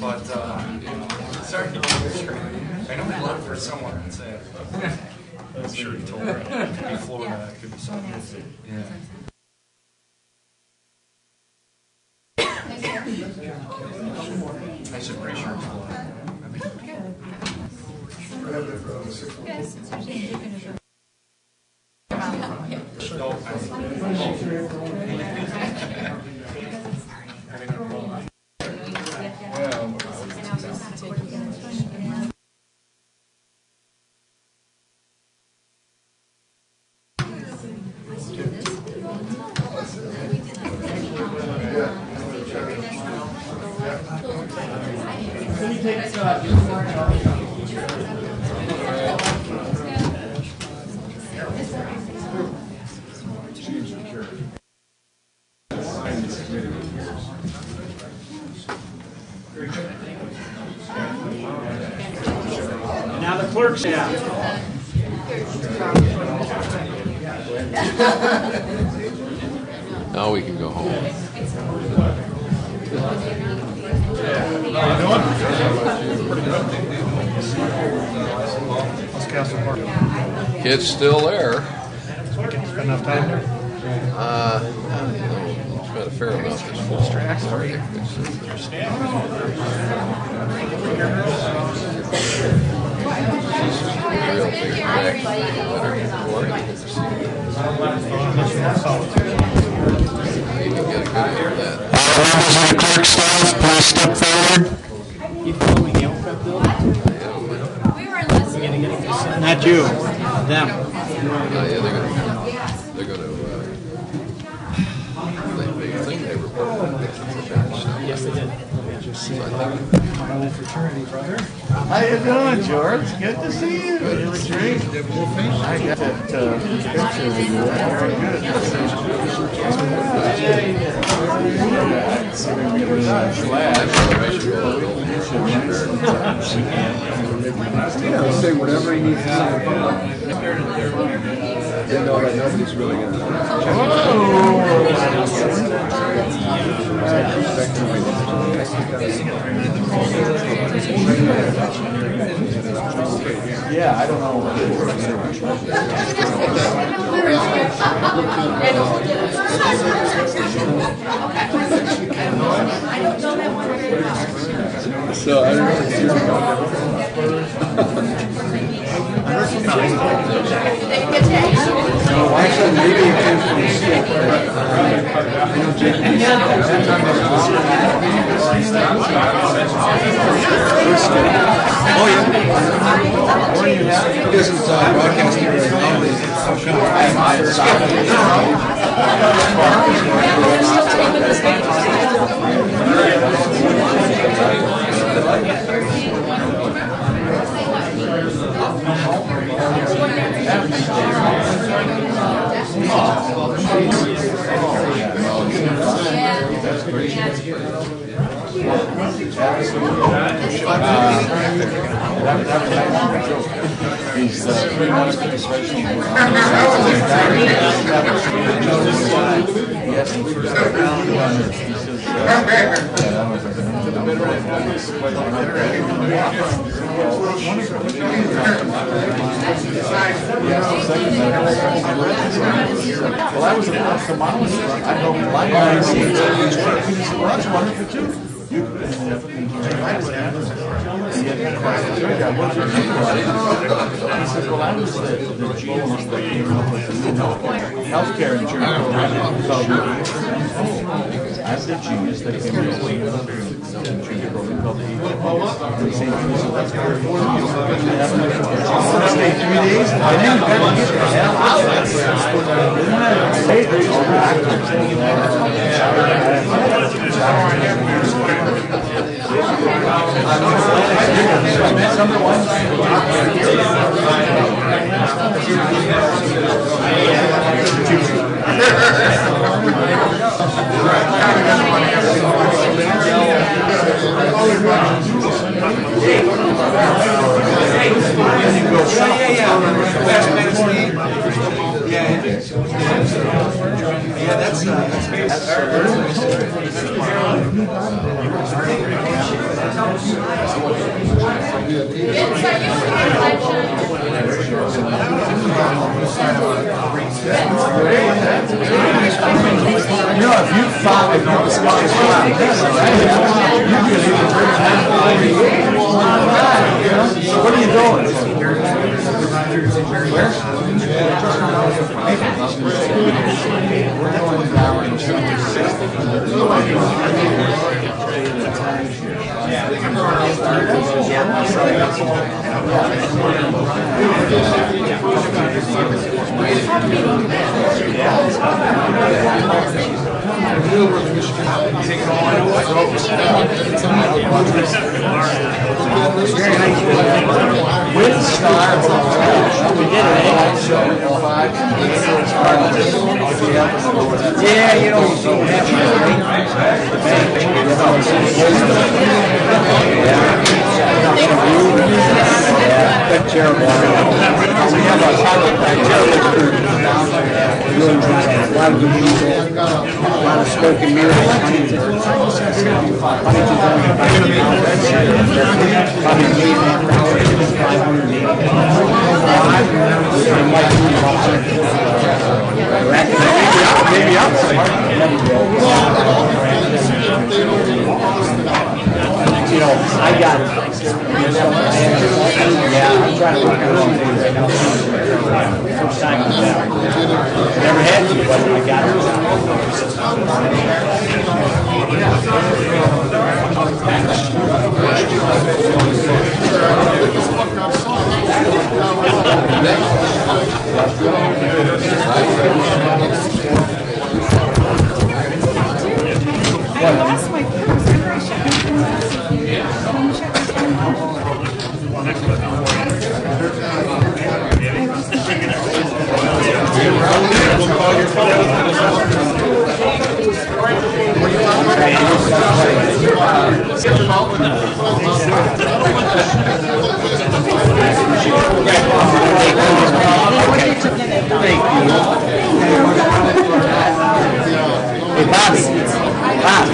But sorry, I know I looked for someone and said, I'm sure he told her it could be Florida, it could be something. Yeah. I should pretty sure it's Florida. Yes, it's usually indicative. Now the clerk's out. Now we can go home. Kid's still there. Spend enough time there? Spent a fair amount this fall. Real big back. You can get a good look at that. Members of the clerk's staff, please step forward. You following the Elcrest bill? We were listening. Not you, them. Yeah, they're gonna they think they reported that. Yes, they did. So I think My old fraternity brother. How you doing, George? Good to see you. You look great. I got that picture of you. Very Yeah, say whatever he needs to say. They know that nobody's really going Yeah, I don't know. So I don't know. Actually, maybe it came from Skip. I know Oh, yeah. He doesn't broadcast it right He's 3 months to discretion. Well, I was at the mom. I know my was wonderful too. He says, well, I was the genius that came up with the new healthcare insurance program. I'm the genius that came up with the insurance program called the St. Louis stay 3 days, and then you better get the hell out If you fought, if you discussed what are you doing? Yeah, you don't see what That's terrible. We have a terrible down there. Really trying to, a lot of good people, a lot of spoken music. Maybe you know, I got it. Yeah, I'm trying to work on some things right now. First time I'm there. Never had to, but I got I lost my purse. Remember I shut my purse? Hey, Bobby.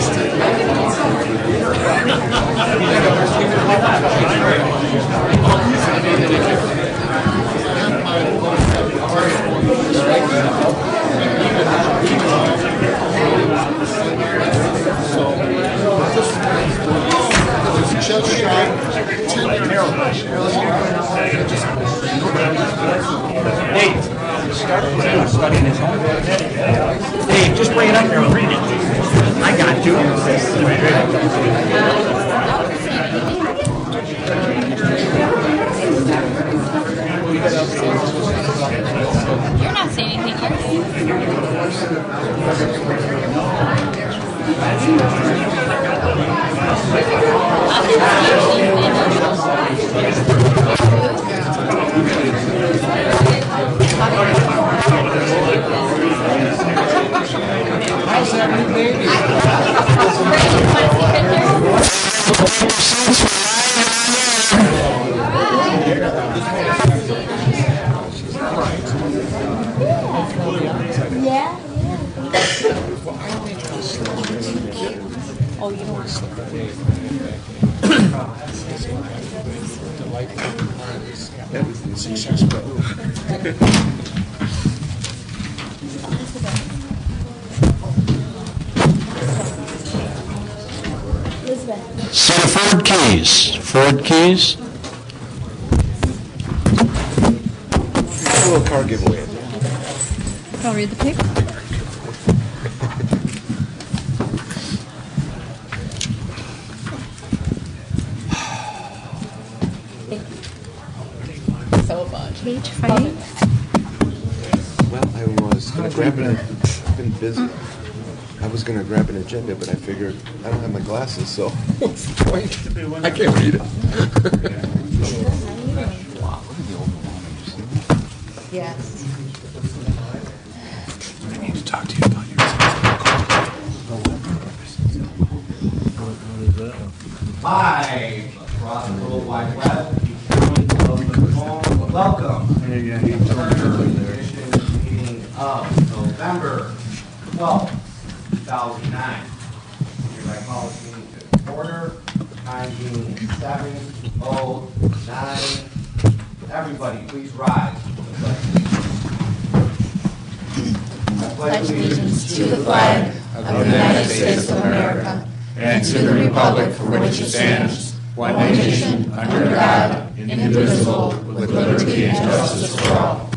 Hey, studying his home. Hey, just bring it up here and read it. I got you. You're not saying anything, How's that new baby? Yeah. Oh, you don't. So Ford keys. Ford keys. A little car giveaway. I'll read the paper. Page 5. Well, I was gonna grab it. I've been busy. I was gonna grab an agenda, but I figured I don't have my glasses, so what's the point? I can't read it. Yes. I need to talk to you about your. Hi, across the World Wide Web. Welcome. Meeting of November 12th, 2009. Hereby call this meeting to order. time being 7:09. Everybody, please rise. I Pledge allegiance to the flag of the United States of America and to the republic for which it stands, one nation, under God, indivisible, with liberty and justice for all.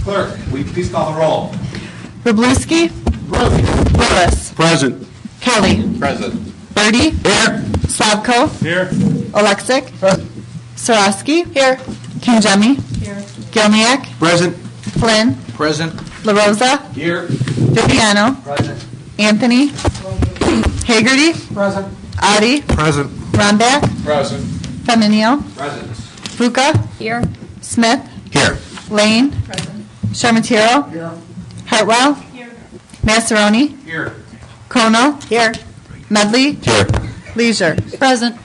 Clerk, will you please call the roll? Wroblewski. Willis. Present. Kelly. Present. Birdie. Here. Slavko. Here. Oleksick. Sarowski. Here. Kinjemi. Here. Gilniak. Present. Flynn. Present. LaRosa. Here. Viviano. Present. Anthony. Hagerty. Present. Adi. Present. Rondak. Present. Feminio. Present. Buka. Here. Smith. Here. Lane. Sharmatiro. Here. Hartwell. Here. Massaroni. Here. Kono. Here. Medley. Here. Leisure. Present.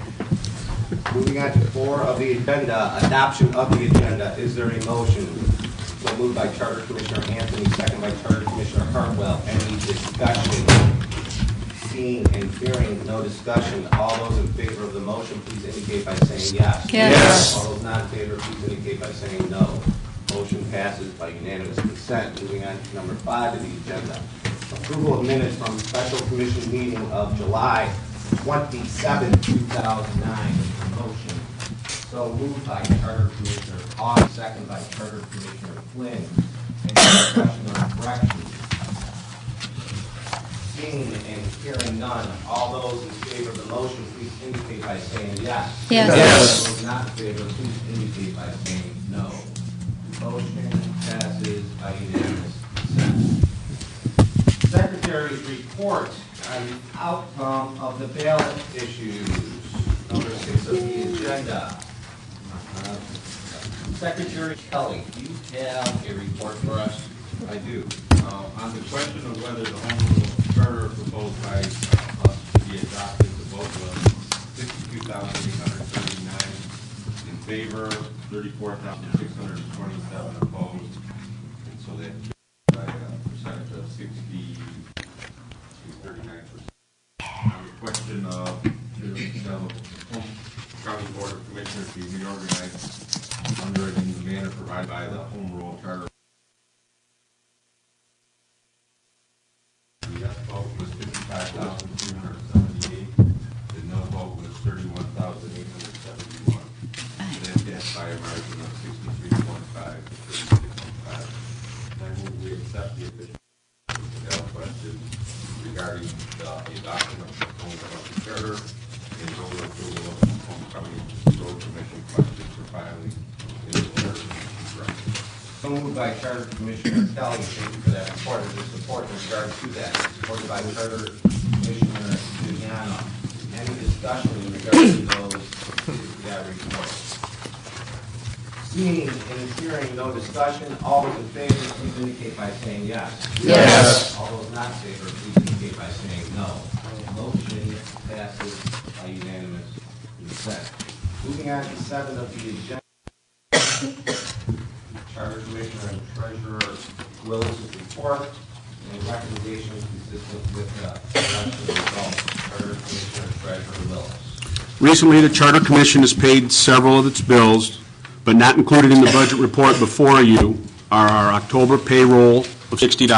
Moving on to 4 of the agenda, adoption of the agenda. Is there a motion? So moved by Charter Commissioner Anthony, second by Charter Commissioner Hartwell. Any discussion? Seeing and hearing no discussion. All those in favor of the motion, please indicate by saying yes. Yes. All those not in favor, please indicate by saying no. Motion passes by unanimous consent. Moving on to number 5 of the agenda. Approval of minutes from special commission meeting of July 27, 2009. Motion. So moved by Charter Commissioner Hawes, second by Charter Commissioner Flynn. Any discussion or corrections? Seeing and hearing none, all those in favor of the motion, please indicate by saying yes. Yes. Yes. Those not in favor, please indicate by saying no. Motion passes by unanimous consent. Secretary's report on the outcome of the ballot issues. Number 6 of the agenda. Secretary Kelly, do you have a report for us? I do. On the question of whether the home rule charter proposed by us should be adopted, the vote was 62,839 in favor, 34,627 opposed, and so that by a percentage of 60 to 39%. On the question of the home county board of commissioners be reorganized under in the manner provided by the home rule charter. The yes vote was 55,278. The no vote was 31,871. That passed by a margin of 63.5 to 36.5. I move we accept the official question regarding the adoption of the home county charter and voter approval of the home county road commission questions for filing in the charter. So moved by Charter Commissioner Kelly. Thank you for that report. Is there support in regard to that? Supported by Charter Commissioner Giuliano. Any discussion in regard to that report? Seeing and hearing no discussion, all those in favor, please indicate by saying yes. Yes. All those not in favor, please indicate by saying no. Motion passes by unanimous consent. Moving on to 7 of the agenda. Charter Commissioner and Treasurer Willis' report and recommendations consistent with the election results. Charter Commissioner and Treasurer Willis. Recently, the Charter Commission has paid several of its bills, but not included in the budget report before you are our October payroll of $60,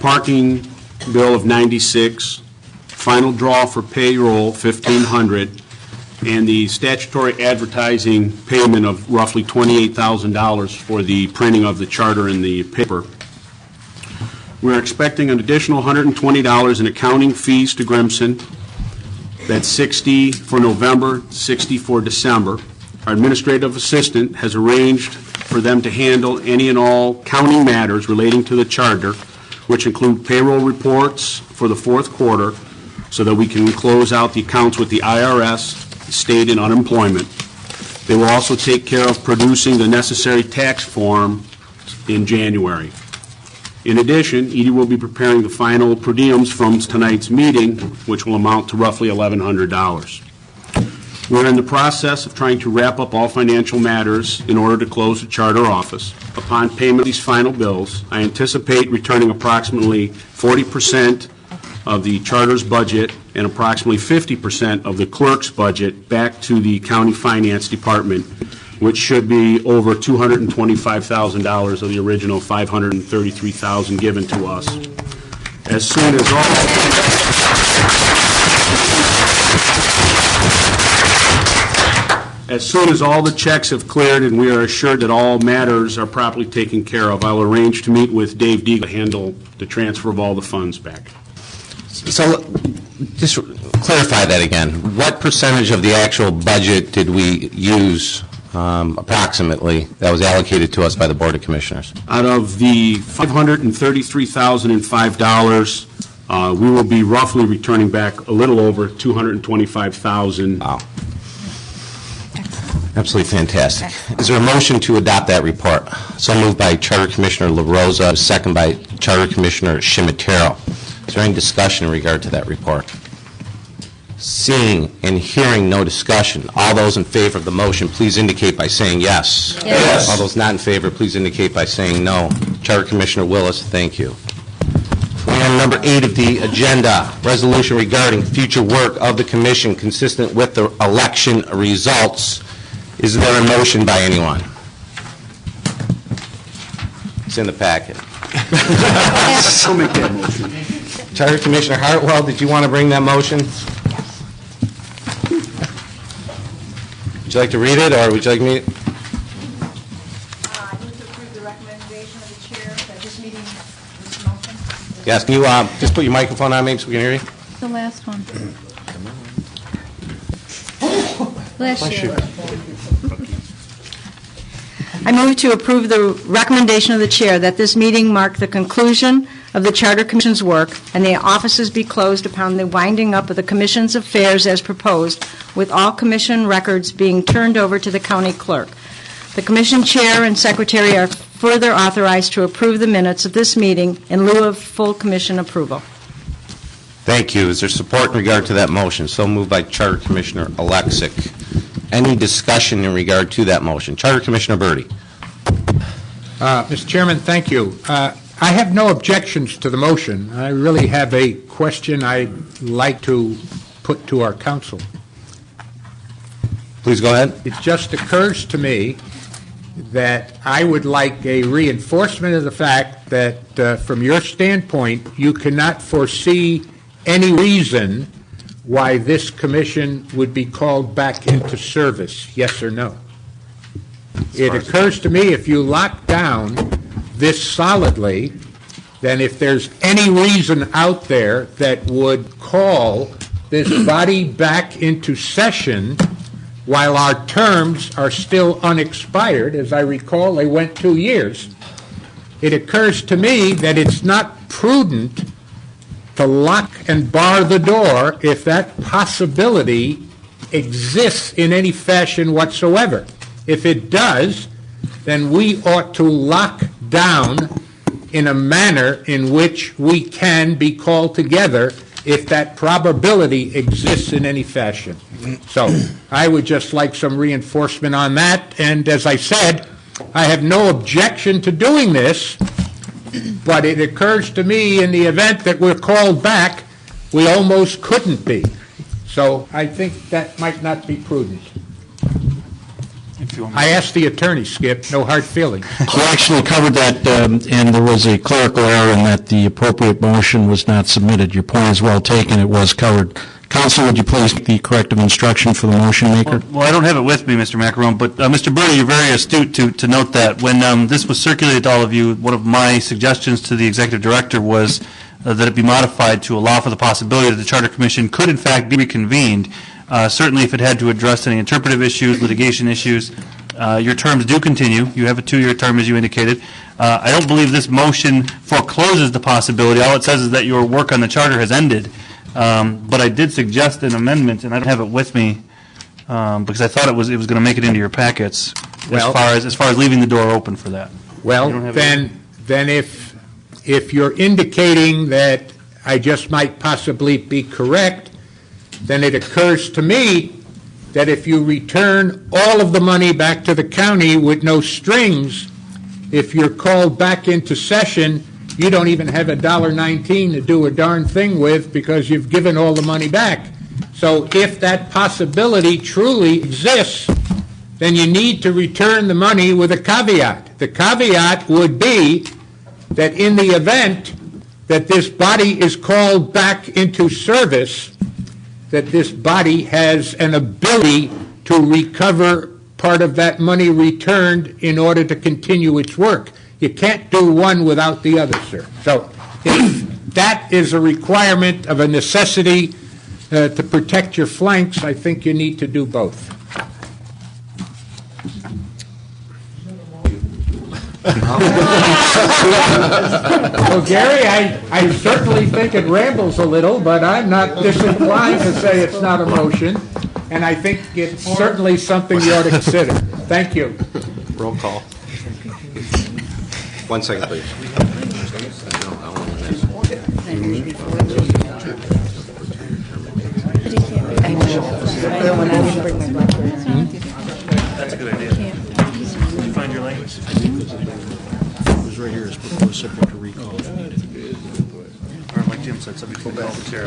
parking bill of $96, final draw for payroll $1,500, and the statutory advertising payment of roughly $28,000 for the printing of the charter in the paper. We're expecting an additional $120 in accounting fees to Grimson. That's $60 for November, $60 for December. Our administrative assistant has arranged for them to handle any and all county matters relating to the charter, which include payroll reports for the fourth quarter, so that we can close out the accounts with the IRS, state, and unemployment. They will also take care of producing the necessary tax form in January. In addition, Edie will be preparing the final per diems from tonight's meeting, which will amount to roughly $1,100. We're in the process of trying to wrap up all financial matters in order to close the charter office. Upon payment of these final bills, I anticipate returning approximately 40% of the charter's budget and approximately 50% of the clerk's budget back to the county finance department, which should be over $225,000 of the original $533,000 given to us. As soon as all the checks have cleared and we are assured that all matters are properly taken care of, I'll arrange to meet with Dave Deagle to handle the transfer of all the funds back. So, just clarify that again. What percentage of the actual budget did we use, approximately, that was allocated to us by the Board of Commissioners? Out of the $533,005, we will be roughly returning back a little over $225,000. Wow. Absolutely fantastic. Is there a motion to adopt that report? So moved by Charter Commissioner LaRosa, second by Charter Commissioner Shimatero. Is there any discussion in regard to that report? Seeing and hearing no discussion, all those in favor of the motion, please indicate by saying yes. Yes. All those not in favor, please indicate by saying no. Charter Commissioner Willis, thank you. And number 8 of the agenda, resolution regarding future work of the commission consistent with the election results. Is there a motion by anyone? It's in the packet. I'll make that motion. Charter Commissioner Hartwell, did you want to bring that motion? Would you like to read it, or would you like me? I move to approve the recommendation of the chair that this meeting, this motion. Yes, can you just put your microphone on maybe so we can hear you? The last one. Bless you. I move to approve the recommendation of the chair that this meeting mark the conclusion of the Charter Commission's work and the offices be closed upon the winding up of the Commission's affairs as proposed, with all Commission records being turned over to the county clerk. The Commission chair and secretary are further authorized to approve the minutes of this meeting in lieu of full Commission approval. Thank you. Is there support in regard to that motion? So moved by Charter Commissioner Alexic. Any discussion in regard to that motion? Charter Commissioner Birdie. Mr. Chairman, thank you. I have no objections to the motion. I really have a question I'd like to put to our council. Please go ahead. It just occurs to me that I would like a reinforcement of the fact that from your standpoint, you cannot foresee any reason why this commission would be called back into service, yes or no? It occurs to me if you lock down this solidly, then if there's any reason out there that would call this body back into session while our terms are still unexpired, as I recall, they went 2 years, it occurs to me that it's not prudent to lock and bar the door if that possibility exists in any fashion whatsoever. If it does, then we ought to lock down in a manner in which we can be called together if that probability exists in any fashion. So I would just like some reinforcement on that, and as I said, I have no objection to doing this, but it occurs to me in the event that we're called back, we almost couldn't be. So I think that might not be prudent. I asked the attorney, Skip, no hard feelings. We actually covered that, and there was a clerical error in that the appropriate motion was not submitted. Your point is well taken. It was covered. Counsel, would you please make the corrective instruction for the motion maker? Well, I don't have it with me, Mr. Macaron, but Mr. Birdie, you're very astute to note that. When this was circulated to all of you, one of my suggestions to the executive director was that it be modified to allow for the possibility that the Charter Commission could, in fact, be reconvened. Certainly, if it had to address any interpretive issues, litigation issues, your terms do continue. You have a 2-year term, as you indicated. I don't believe this motion forecloses the possibility. All it says is that your work on the charter has ended. But I did suggest an amendment, and I don't have it with me because I thought it was going to make it into your packets. Well, as far as leaving the door open for that. Well, then if you're indicating that I just might possibly be correct, then it occurs to me that if you return all of the money back to the county with no strings, if you're called back into session, you don't even have $1.19 to do a darn thing with because you've given all the money back. So if that possibility truly exists, then you need to return the money with a caveat. The caveat would be that in the event that this body is called back into service, that this body has an ability to recover part of that money returned in order to continue its work. You can't do one without the other, sir. So if that is a requirement of a necessity to protect your flanks, I think you need to do both. Well, Gary, I certainly think it rambles a little, but I'm not disinclined to say it's not a motion, and I think it's certainly something you ought to consider. Thank you. Roll call. 1 second, please. That's a good idea. Did you find your language? It was right here, it's proposed subject to recall if needed. Or like Jim said, somebody can call the chair.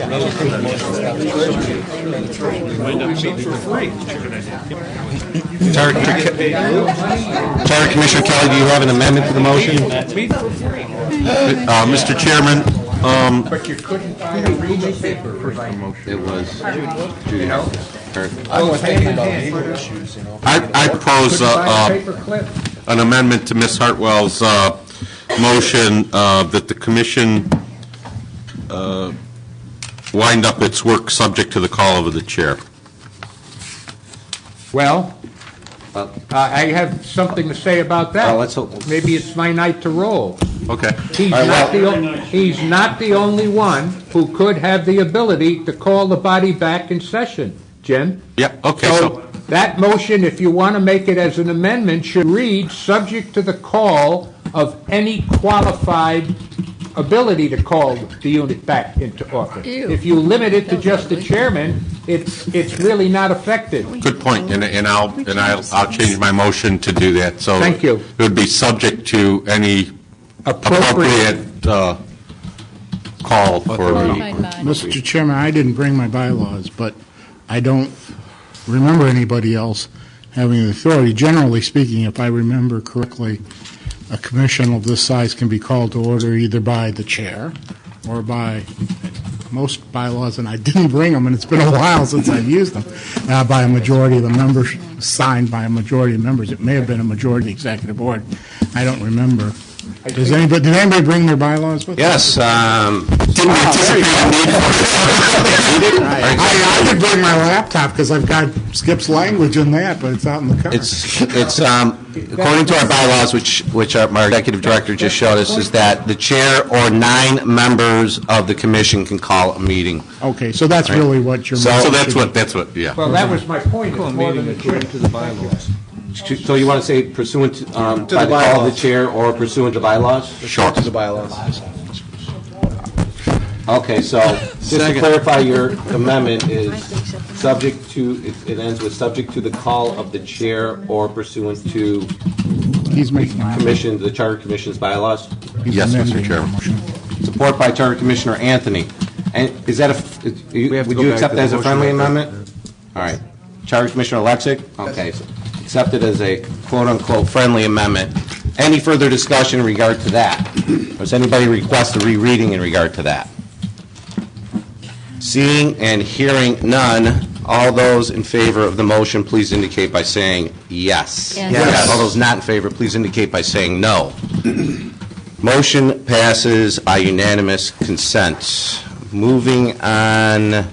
Wind up meeting for free. Good idea. Charter Commissioner Kelly, do you have an amendment to the motion? Mr. Chairman, But you couldn't find a real paper. It was Judy Howard. I propose Paper clip. an amendment to Ms. Hartwell's motion that the commission wind up its work subject to the call of the chair. Well, I have something to say about that. Well, let's hope. Maybe it's my night to roll. Okay. He's not the only one who could have the ability to call the body back in session, Jim. Yeah, okay, So that motion, if you want to make it as an amendment, should read, subject to the call of any qualified ability to call the unit back into office. If you limit it to just the chairman, it's really not effective. good point, and I'll change my motion to do that. So Thank you. It would be subject to any appropriate call for a meeting. Mr. Chairman, I didn't bring my bylaws, but I don't remember anybody else having the authority. Generally speaking, if I remember correctly, a commission of this size can be called to order either by the chair or by most bylaws, and I didn't bring them, and it's been a while since I've used them, by a majority of the members, signed by a majority of members. It may have been a majority of the executive board. I don't remember. Did anybody bring their bylaws with them? Yes. I did bring my laptop because I've got Skip's language in that, but it's out in the car. It's according to our bylaws, which our executive director just showed us, is that the chair or 9 members of the commission can call a meeting. Okay, so that's really what you're. So that's what, yeah. Well, that was my point. It's more than the chair. To the bylaws. So you want to say pursuant to, by the call of the chair or pursuant to bylaws? Sure. To the bylaws. Okay, so just to clarify, your amendment is subject to, it ends with subject to the call of the chair or pursuant to He's making commission, the Charter Commission's bylaws? Yes, Mr. Chairman. Support by Charter Commissioner Anthony. And is that would you accept that as a friendly amendment? All right. Charter Commissioner Alexic? Okay, so accepted as a quote-unquote friendly amendment. Any further discussion in regard to that? Does anybody request a rereading in regard to that? Seeing and hearing none, all those in favor of the motion, please indicate by saying yes. Yes. All those not in favor, please indicate by saying no. Motion passes by unanimous consent. Moving on,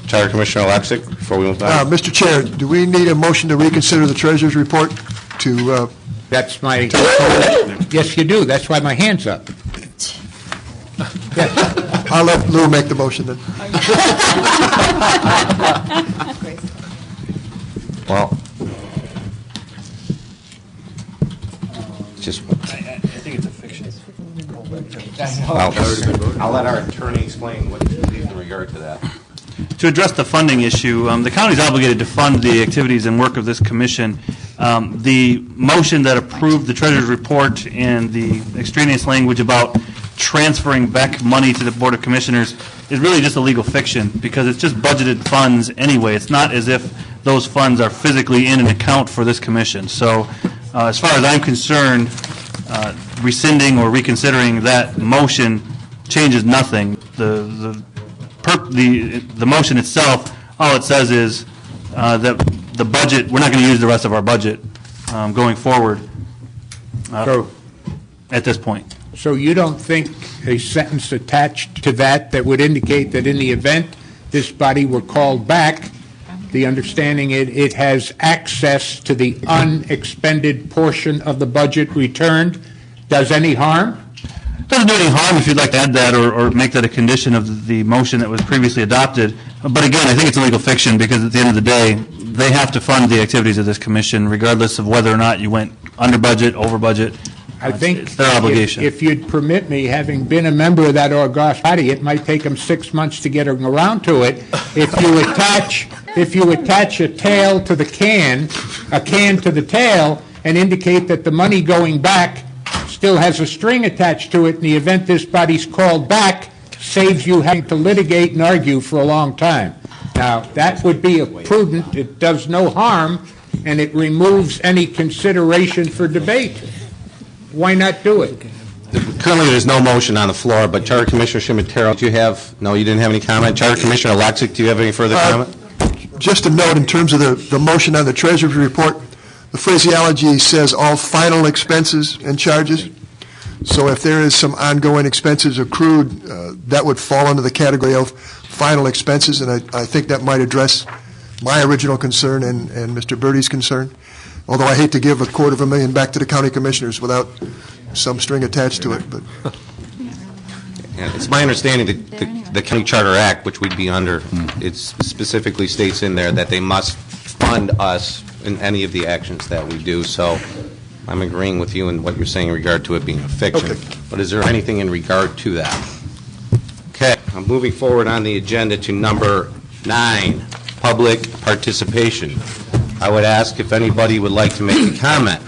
Charter Commissioner Alexic, before we move on. Mr. Chair, do we need a motion to reconsider the treasurer's report to... That's my, yes, you do. That's why my hand's up. I'll let Lou make the motion then. Well, just... I think it's a fiction. I'll let our attorney explain what he believes in regard to that. To address the funding issue, the county is obligated to fund the activities and work of this commission The motion that approved the treasurer's report and the extraneous language about transferring back money to the Board of Commissioners is really just a legal fiction, because it's just budgeted funds anyway. It's not as if those funds are physically in an account for this commission. So as far as I'm concerned, rescinding or reconsidering that motion changes nothing. The motion itself, all it says is that the budget, we're not going to use the rest of our budget going forward at this point. So you don't think a sentence attached to that would indicate that in the event this body were called back, the understanding it has access to the unexpended portion of the budget returned, does any harm? Doesn't do any harm if you'd like to add that or make that a condition of the motion that was previously adopted. But again, I think it's a legal fiction, because at the end of the day, they have to fund the activities of this commission regardless of whether or not you went under budget, over budget. I think it's their obligation. If you'd permit me, having been a member of that august body, it might take them 6 months to get around to it. If you attach a tail to the can, a can to the tail, and indicate that the money going back still has a string attached to it in the event this body's called back, saves you having to litigate and argue for a long time. Now, that would be prudent. It does no harm, and it removes any consideration for debate. Why not do it? Currently, there's no motion on the floor, but Charter Commissioner Shimatero, do you have, no, you didn't have any comment? Charter Commissioner Alexic, do you have any further comment? Just a note in terms of the motion on the treasurer's report, the phraseology says all final expenses and charges. So if there is some ongoing expenses accrued, that would fall under the category of final expenses, and I think that might address my original concern and Mr. Birdie's concern. Although I hate to give $250,000 back to the county commissioners without some string attached to it, but. Yeah, it's my understanding that the County Charter Act, which we'd be under, it specifically states in there that they must fund us in any of the actions that we do. So I'm agreeing with you in what you're saying in regard to it being a fiction. Okay. But is there anything in regard to that? Okay, I'm moving forward on the agenda to number 9, public participation. I would ask if anybody would like to make a comment,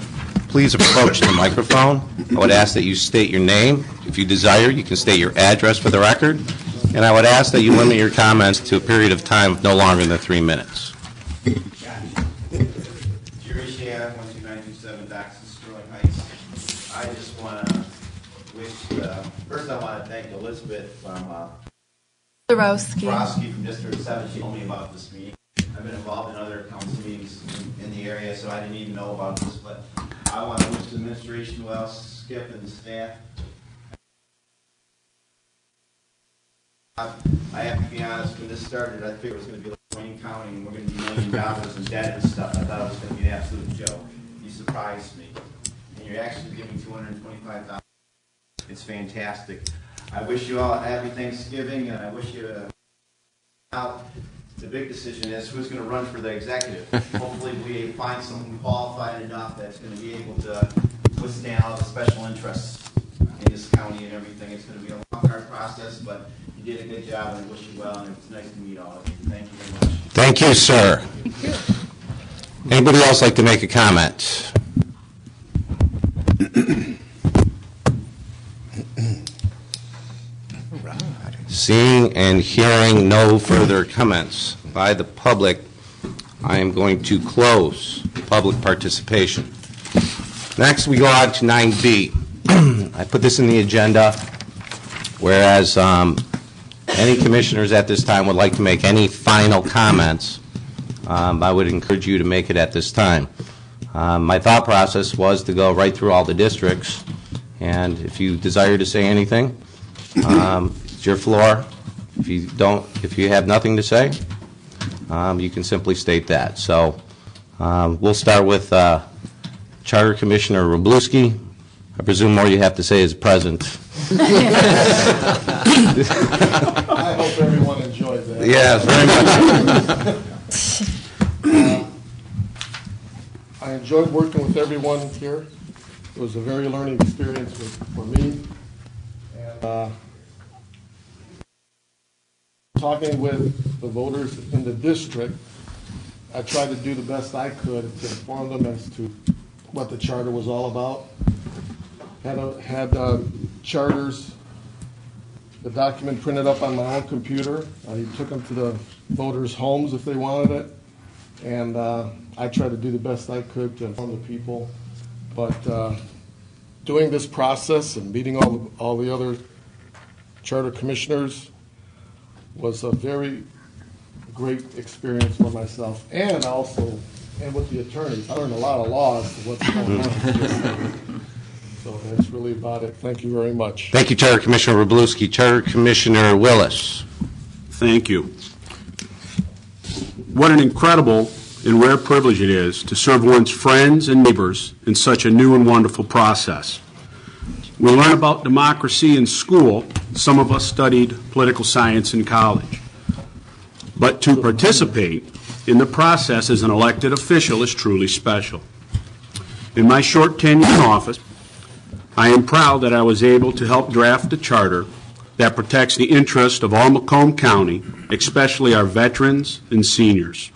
please approach the microphone. I would ask that you state your name. If you desire, you can state your address for the record. And I would ask that you limit your comments to a period of time of no longer than 3 minutes. Jerry Shea, 12927 Doxon, Sterling Heights. I just want to wish, first I want to thank Elizabeth from Borowski from District 7. She told me about this meeting. I've been involved in other council meetings in the area, so I didn't even know about this, but I want to wish the administration well, Skip and the staff. I have to be honest, when this started, I figured it was going to be like Wayne County and we're going to be $1 million in debt and stuff. I thought it was going to be an absolute joke. You surprised me. And you're actually giving $225,000. It's fantastic. I wish you all a happy Thanksgiving, and I wish you out. The big decision is who's going to run for the executive. Hopefully we find someone qualified enough that's going to be able to withstand all the special interests in this county and everything. It's going to be a long, hard process, but you did a good job, and I wish you well, and it's nice to meet all of you. Thank you very much. Thank you, sir. Thank you. Anybody else like to make a comment? Seeing and hearing no further comments by the public, I am going to close public participation. Next, we go on to 9B. I put this in the agenda, whereas any commissioners at this time would like to make any final comments, I would encourage you to make it at this time. My thought process was to go right through all the districts, and if you desire to say anything, it's your floor. If you have nothing to say, you can simply state that. So we'll start with Charter Commissioner Wroblewski. I presume more you have to say is present. I hope everyone enjoyed that. Yes, very much. I enjoyed working with everyone here. It was a very learning experience for me. And talking with the voters in the district, I tried to do the best I could to inform them as to what the charter was all about. Had charters, the document printed up on my own computer. I took them to the voters' homes if they wanted it. And I tried to do the best I could to inform the people. But doing this process and meeting all the other charter commissioners was a very great experience for myself, and with the attorneys. I learned a lot of laws of what's going on. So that's really about it. Thank you very much. Thank you, Charter Commissioner Wroblewski. Charter Commissioner Willis. Thank you. What an incredible and rare privilege it is to serve one's friends and neighbors in such a new and wonderful process. We learn about democracy in school. Some of us studied political science in college. But to participate in the process as an elected official is truly special. In my short tenure in office, I am proud that I was able to help draft a charter that protects the interest of all Macomb County, especially our veterans and seniors.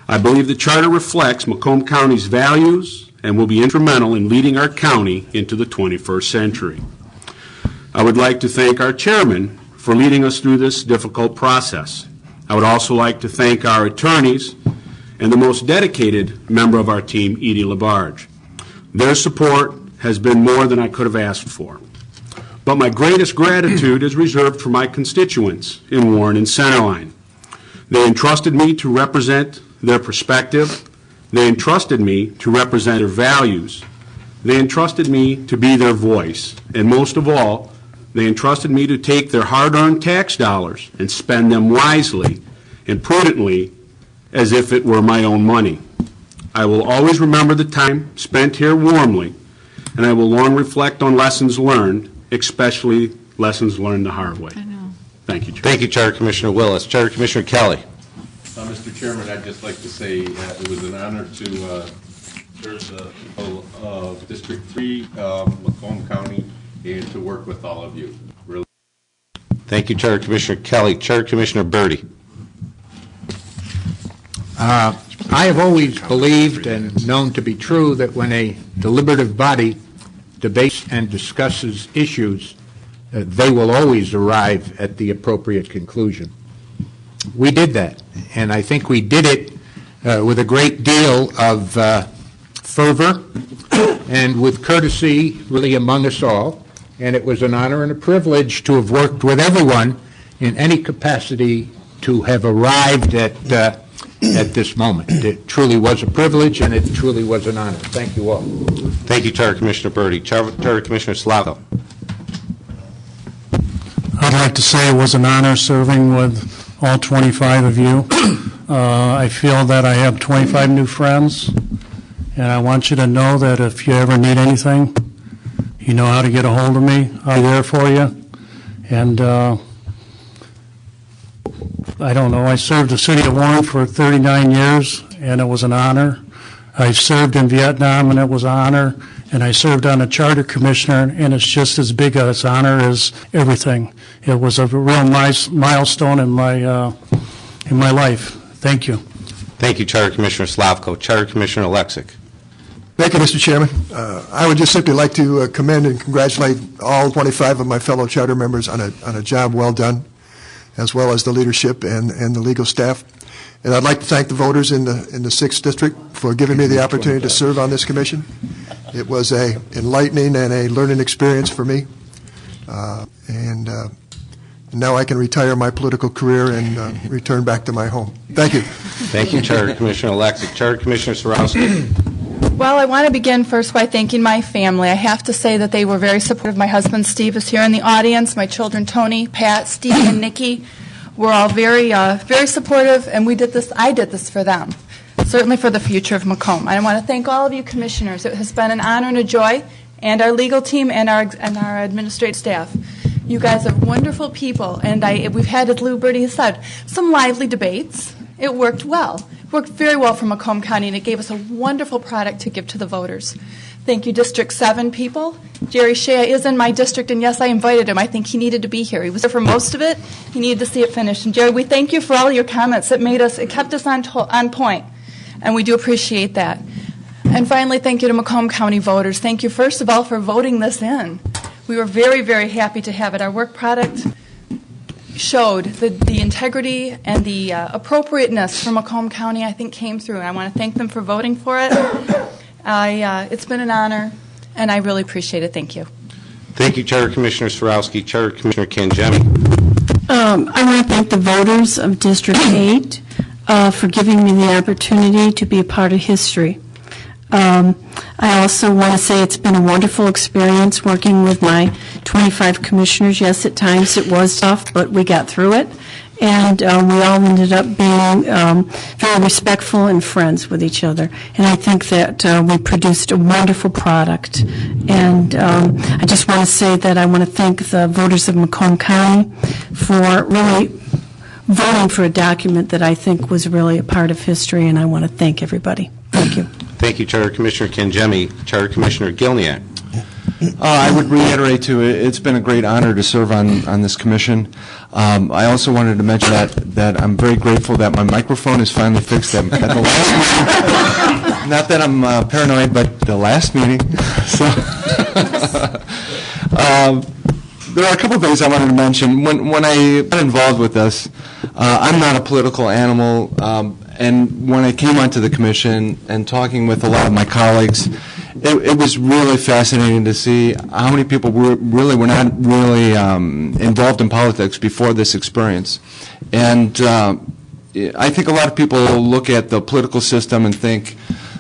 I believe the charter reflects Macomb County's values and will be instrumental in leading our county into the 21st century. I would like to thank our chairman for leading us through this difficult process. I would also like to thank our attorneys and the most dedicated member of our team, Edie Labarge. Their support has been more than I could have asked for. But my greatest gratitude is reserved for my constituents in Warren and Centerline. They entrusted me to represent their perspective. They entrusted me to represent their values. They entrusted me to be their voice. And most of all, they entrusted me to take their hard-earned tax dollars and spend them wisely and prudently as if it were my own money. I will always remember the time spent here warmly, and I will long reflect on lessons learned, especially lessons learned the hard way. Thank you, Chair. Thank you, Charter Commissioner Willis. Charter Commissioner Kelly. Mr. Chairman, I'd just like to say it was an honor to serve the people of District 3, Macomb County, and to work with all of you. Really. Thank you, Charter Commissioner Kelly. Charter Commissioner Birdie. I have always believed and known to be true that when a deliberative body debates and discusses issues, they will always arrive at the appropriate conclusion. We did that, and I think we did it with a great deal of fervor and with courtesy really among us all, and it was an honor and a privilege to have worked with everyone in any capacity to have arrived at this moment. It truly was a privilege, and it truly was an honor. Thank you all. Thank you, Charter Commissioner Birdie. Charter Commissioner Slavo. I'd like to say it was an honor serving with all 25 of you. I feel that I have 25 new friends, and I want you to know that if you ever need anything, you know how to get a hold of me. I'll be there for you. And I don't know, I served the city of Warren for 39 years, and it was an honor. I served in Vietnam, and it was an honor. And I served on a charter commissioner, and it's just as big an honor as everything. It was a real nice milestone in my life. Thank you. Thank you, Charter Commissioner Slavko. Charter Commissioner Alexic. Thank you, Mr. Chairman. I would just simply like to commend and congratulate all 25 of my fellow charter members on a job well done, as well as the leadership and the legal staff. And I'd like to thank the voters in the 6th District for giving me the opportunity to serve on this commission. It was a enlightening and a learning experience for me. And now I can retire my political career and return back to my home. Thank you. Thank you, Charter Commissioner Alexic. Charter Commissioner Sarowski. Well, I want to begin first by thanking my family. I have to say that they were very supportive. My husband, Steve, is here in the audience. My children, Tony, Pat, Steve, and Nikki, were all very supportive, and I did this for them, certainly for the future of Macomb. I want to thank all of you commissioners. It has been an honor and a joy, and our legal team and our administrative staff. You guys are wonderful people, and we've had, as Lou Birdie has said, some lively debates. It worked well. It worked very well for Macomb County, and it gave us a wonderful product to give to the voters. Thank you, District 7 people. Jerry Shea is in my district, and yes, I invited him. I think he needed to be here. He was there for most of it. He needed to see it finished. And Jerry, we thank you for all your comments. It kept us on point, and we do appreciate that. And finally, thank you to Macomb County voters. Thank you, first of all, for voting this in. We were very, very happy to have it. Our work product showed the integrity and the appropriateness for Macomb County, I think, came through. And I want to thank them for voting for it. It's been an honor, and I really appreciate it. Thank you. Thank you, Charter Commissioner Swarovski. Charter Commissioner Kangemi. I want to thank the voters of District 8 for giving me the opportunity to be a part of history. I also want to say it's been a wonderful experience working with my 25 commissioners. Yes, at times it was tough, but we got through it. And we all ended up being very respectful and friends with each other. And I think that we produced a wonderful product. And I just want to say that I want to thank the voters of Macomb County for really voting for a document that I think was really a part of history, and I want to thank everybody. Thank you. Thank you, Charter Commissioner Kangemi. Charter Commissioner Gilniak. I would reiterate, too, it's been a great honor to serve on this commission. I also wanted to mention that I'm very grateful that my microphone is finally fixed at the last meeting. Not that I'm paranoid, but the last meeting. So, there are a couple of things I wanted to mention. When I got involved with this, I'm not a political animal, and when I came onto the commission and talking with a lot of my colleagues, it was really fascinating to see how many people were not really involved in politics before this experience. And I think a lot of people look at the political system and think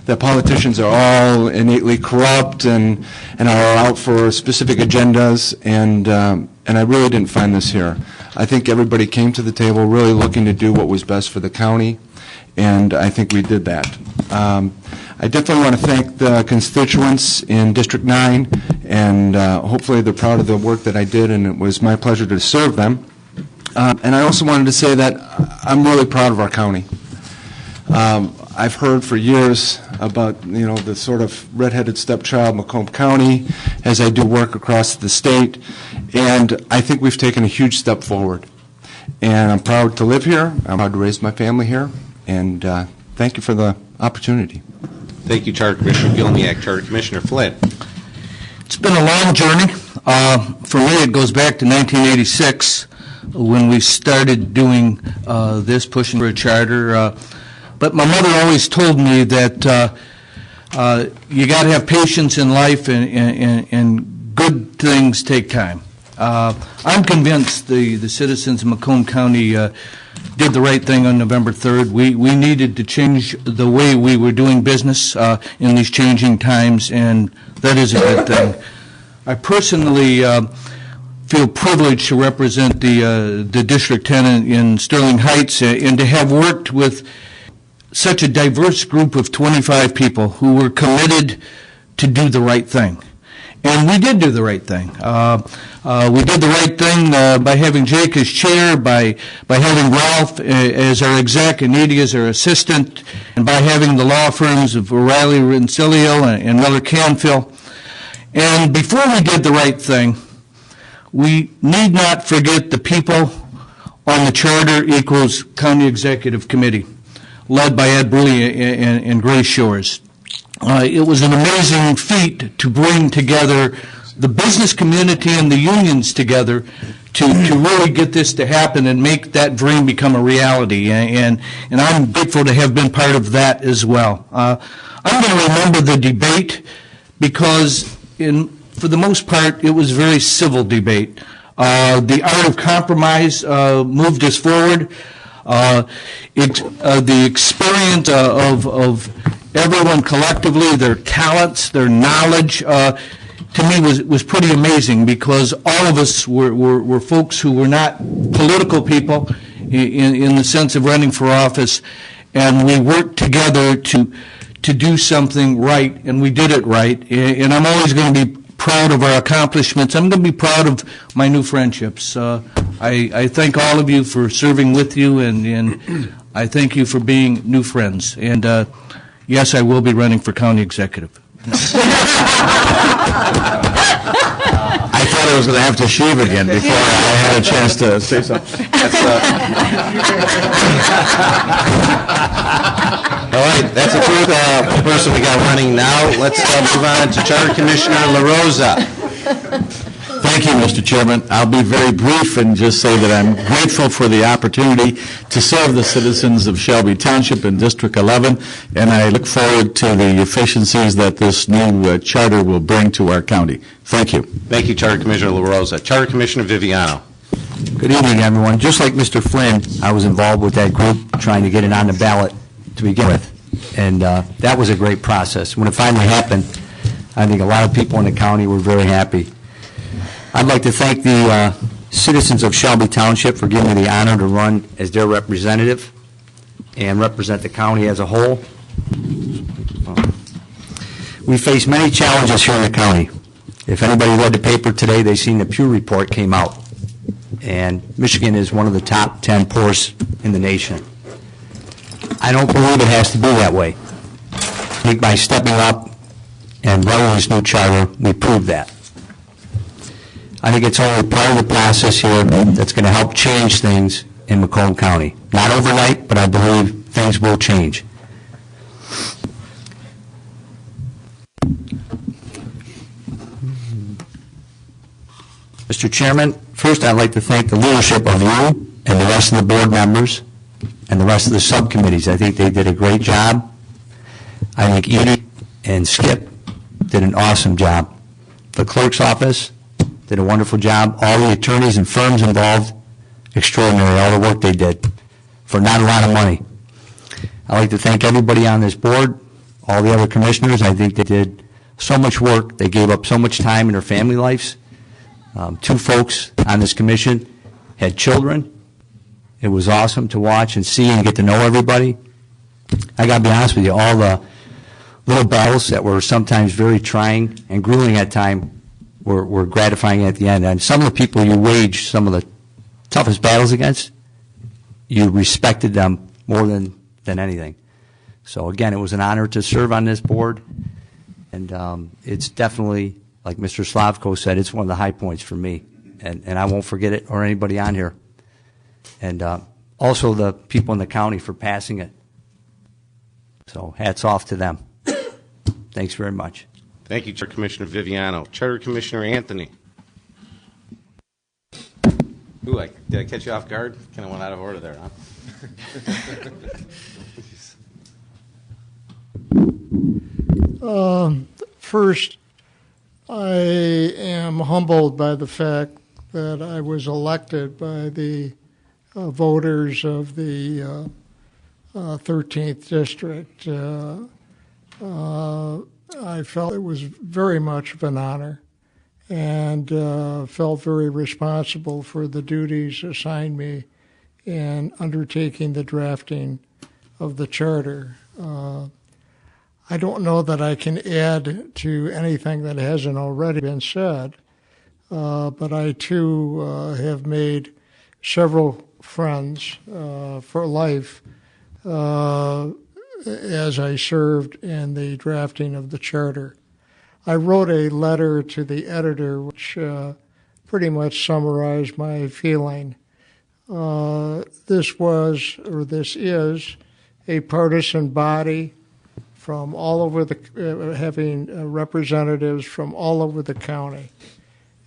that politicians are all innately corrupt and are out for specific agendas, and I really didn't find this here. I think everybody came to the table really looking to do what was best for the county, and I think we did that. I definitely want to thank the constituents in District 9, and hopefully they're proud of the work that I did, and it was my pleasure to serve them. And I also wanted to say that I'm really proud of our county. I've heard for years about, the sort of redheaded stepchild Macomb County as I do work across the state, and I think we've taken a huge step forward. And I'm proud to live here. I'm proud to raise my family here, and thank you for the opportunity. Thank you, Charter Commissioner Gilniak. Charter Commissioner Flynn. It's been a long journey. For me, it goes back to 1986 when we started doing this, pushing for a charter. But my mother always told me that you got to have patience in life, and good things take time. I'm convinced the citizens of Macomb County did the right thing on November 3rd. We needed to change the way we were doing business in these changing times, and that is a good thing. I personally feel privileged to represent the District 10 in Sterling Heights, and to have worked with such a diverse group of 25 people who were committed to do the right thing. And we did do the right thing. We did the right thing by having Jake as chair, by having Ralph as our exec and Edie as our assistant, and by having the law firms of O'Reilly Rensselaer and Miller Canfield. And before we did the right thing, we need not forget the people on the Charter Equals County Executive Committee, led by Ed Bruley and Grace Shores. It was an amazing feat to bring together the business community and the unions together to really get this to happen and make that dream become a reality. And I'm grateful to have been part of that as well. I'm going to remember the debate because, for the most part, it was a very civil debate. The art of compromise moved us forward. The experience of everyone collectively, their talents, their knowledge, to me was pretty amazing, because all of us were folks who were not political people in the sense of running for office, and we worked together to do something right, and we did it right. And I'm always going to be proud of our accomplishments. I'm going to be proud of my new friendships. I thank all of you for serving with you, and I thank you for being new friends. And yes, I will be running for county executive. I thought I was going to have to shave again before I had a chance to say something. All right, that's the truth. Person we got running now. Let's move on to Charter Commissioner LaRosa. Thank you, Mr. Chairman. I'll be very brief and just say that I'm grateful for the opportunity to serve the citizens of Shelby Township in District 11, and I look forward to the efficiencies that this new charter will bring to our county. Thank you. Thank you, Charter Commissioner LaRosa. Charter Commissioner Viviano. Good evening, everyone. Just like Mr. Flynn, I was involved with that group trying to get it on the ballot to begin with, and that was a great process. When it finally happened, I think a lot of people in the county were very happy. I'd like to thank the citizens of Shelby Township for giving me the honor to run as their representative and represent the county as a whole. We face many challenges here in the county. If anybody read the paper today, they've seen the Pew Report came out, and Michigan is one of the top 10 poorest in the nation. I don't believe it has to be that way. I think by stepping up and running this new charter, we proved that. I think it's only part of the process here that's going to help change things in Macomb County. Not overnight, but I believe things will change. Mr. Chairman, first I'd like to thank the leadership of you and the rest of the board members and the rest of the subcommittees. I think they did a great job. I think Edie and Skip did an awesome job. The clerk's office did a wonderful job. All the attorneys and firms involved, extraordinary, all the work they did for not a lot of money. I'd like to thank everybody on this board, all the other commissioners. I think they did so much work. They gave up so much time in their family lives. 2 folks on this commission had children. It was awesome to watch and see and get to know everybody. I got to be honest with you, all the little battles that were sometimes very trying and grueling at times were gratifying at the end. And some of the people you waged some of the toughest battles against, you respected them more than anything. So again, it was an honor to serve on this board, and it's definitely, like Mr. Slavko said, it's one of the high points for me, and I won't forget it, or anybody on here. And also the people in the county for passing it. So hats off to them. Thanks very much. Thank you, Charter Commissioner Viviano. Charter Commissioner Anthony. Ooh, did I catch you off guard? Kind of went out of order there, huh? First, I am humbled by the fact that I was elected by the voters of the 13th District. I felt it was very much of an honor and felt very responsible for the duties assigned me in undertaking the drafting of the charter. I don't know that I can add to anything that hasn't already been said, but I too have made several friends for life as I served in the drafting of the charter. I wrote a letter to the editor which pretty much summarized my feeling. This is a partisan body from all over the, having representatives from all over the county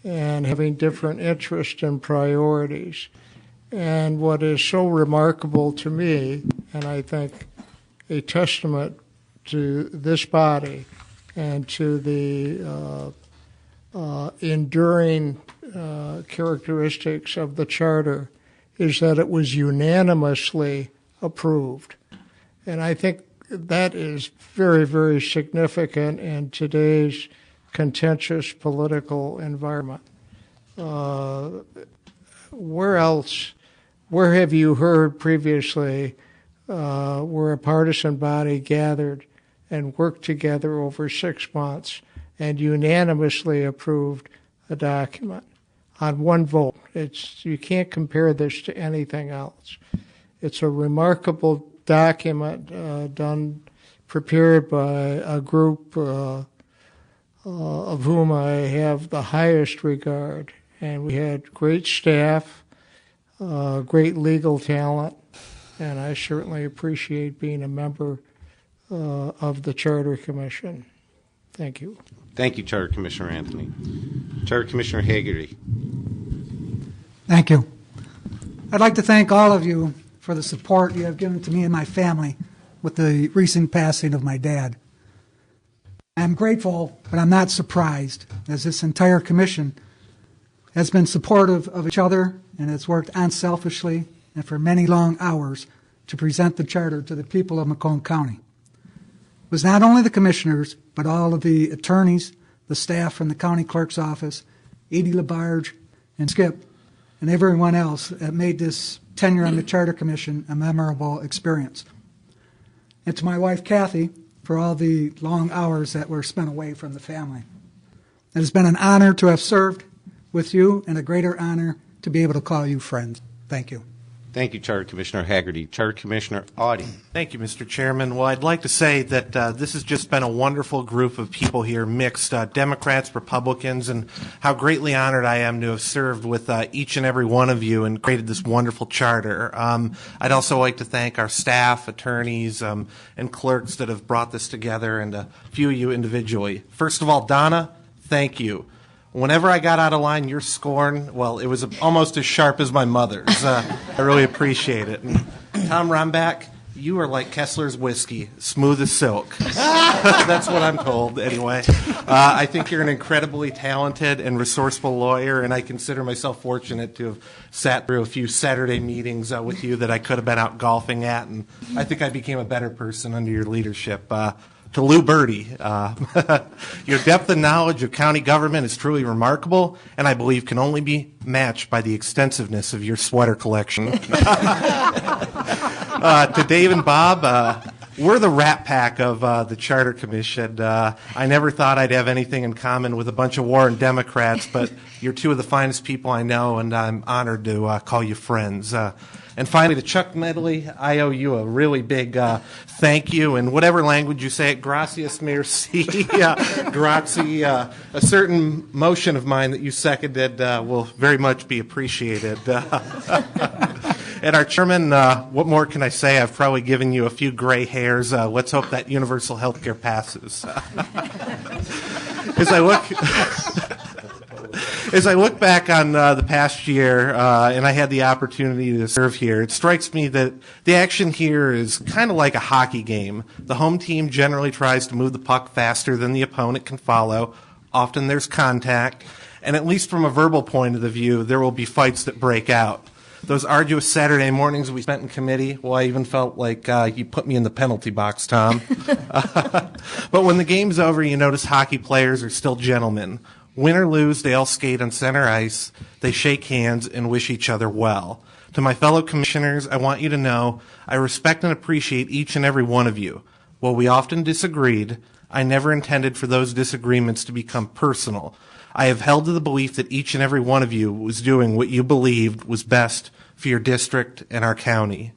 and having different interests and priorities. And what is so remarkable to me, and I think a testament to this body and to the enduring characteristics of the charter, is that it was unanimously approved. And I think that is very, very significant in today's contentious political environment. Where have you heard previously where a partisan body gathered and worked together over 6 months and unanimously approved a document on one vote? You can't compare this to anything else. It's a remarkable document prepared by a group of whom I have the highest regard. And we had great staff, great legal talent, and I certainly appreciate being a member of the Charter Commission. Thank you. Thank you, Charter Commissioner Anthony. Charter Commissioner Hagerty. Thank you. I'd like to thank all of you for the support you have given to me and my family with the recent passing of my dad. I'm grateful, but I'm not surprised, as this entire commission has been supportive of each other and has worked unselfishly and for many long hours to present the charter to the people of Macomb County. It was not only the commissioners, but all of the attorneys, the staff from the county clerk's office, Edie LaBarge and Skip, and everyone else that made this tenure on the Charter Commission a memorable experience. And to my wife, Kathy, for all the long hours that were spent away from the family. It has been an honor to have served with you and a greater honor to be able to call you friends. Thank you. Thank you, Charter Commissioner Hagerty. Charter Commissioner Audi. Thank you, Mr. Chairman. Well, I'd like to say that this has just been a wonderful group of people here, mixed Democrats, Republicans, and how greatly honored I am to have served with each and every one of you and created this wonderful charter. I'd also like to thank our staff, attorneys, and clerks that have brought this together, and a few of you individually. First of all, Donna, thank you. Whenever I got out of line, your scorn, well, it was almost as sharp as my mother's. I really appreciate it. And Tom Rombach, you are like Kessler's whiskey, smooth as silk. That's what I'm told, anyway. I think you're an incredibly talented and resourceful lawyer, and I consider myself fortunate to have sat through a few Saturday meetings with you that I could have been out golfing at, and I think I became a better person under your leadership. To Lou Birdie, your depth and knowledge of county government is truly remarkable, and I believe can only be matched by the extensiveness of your sweater collection. To Dave and Bob, we're the Rat Pack of the Charter Commission. I never thought I'd have anything in common with a bunch of Warren Democrats, but you're two of the finest people I know, and I'm honored to call you friends. And finally, to Chuck Medley, I owe you a really big thank you. In whatever language you say it, gracias, merci, grazie. A certain motion of mine that you seconded will very much be appreciated. And our chairman, what more can I say? I've probably given you a few gray hairs. Let's hope that universal health care passes. As I look back on the past year, and I had the opportunity to serve here, it strikes me that the action here is kind of like a hockey game. The home team generally tries to move the puck faster than the opponent can follow. Often there's contact, and at least from a verbal point of the view, there will be fights that break out. Those arduous Saturday mornings we spent in committee, well, I even felt like you put me in the penalty box, Tom. But when the game's over, you notice hockey players are still gentlemen. Win or lose, they all skate on center ice, they shake hands, and wish each other well. To my fellow commissioners, I want you to know I respect and appreciate each and every one of you. While we often disagreed, I never intended for those disagreements to become personal. I have held to the belief that each and every one of you was doing what you believed was best for your district and our county.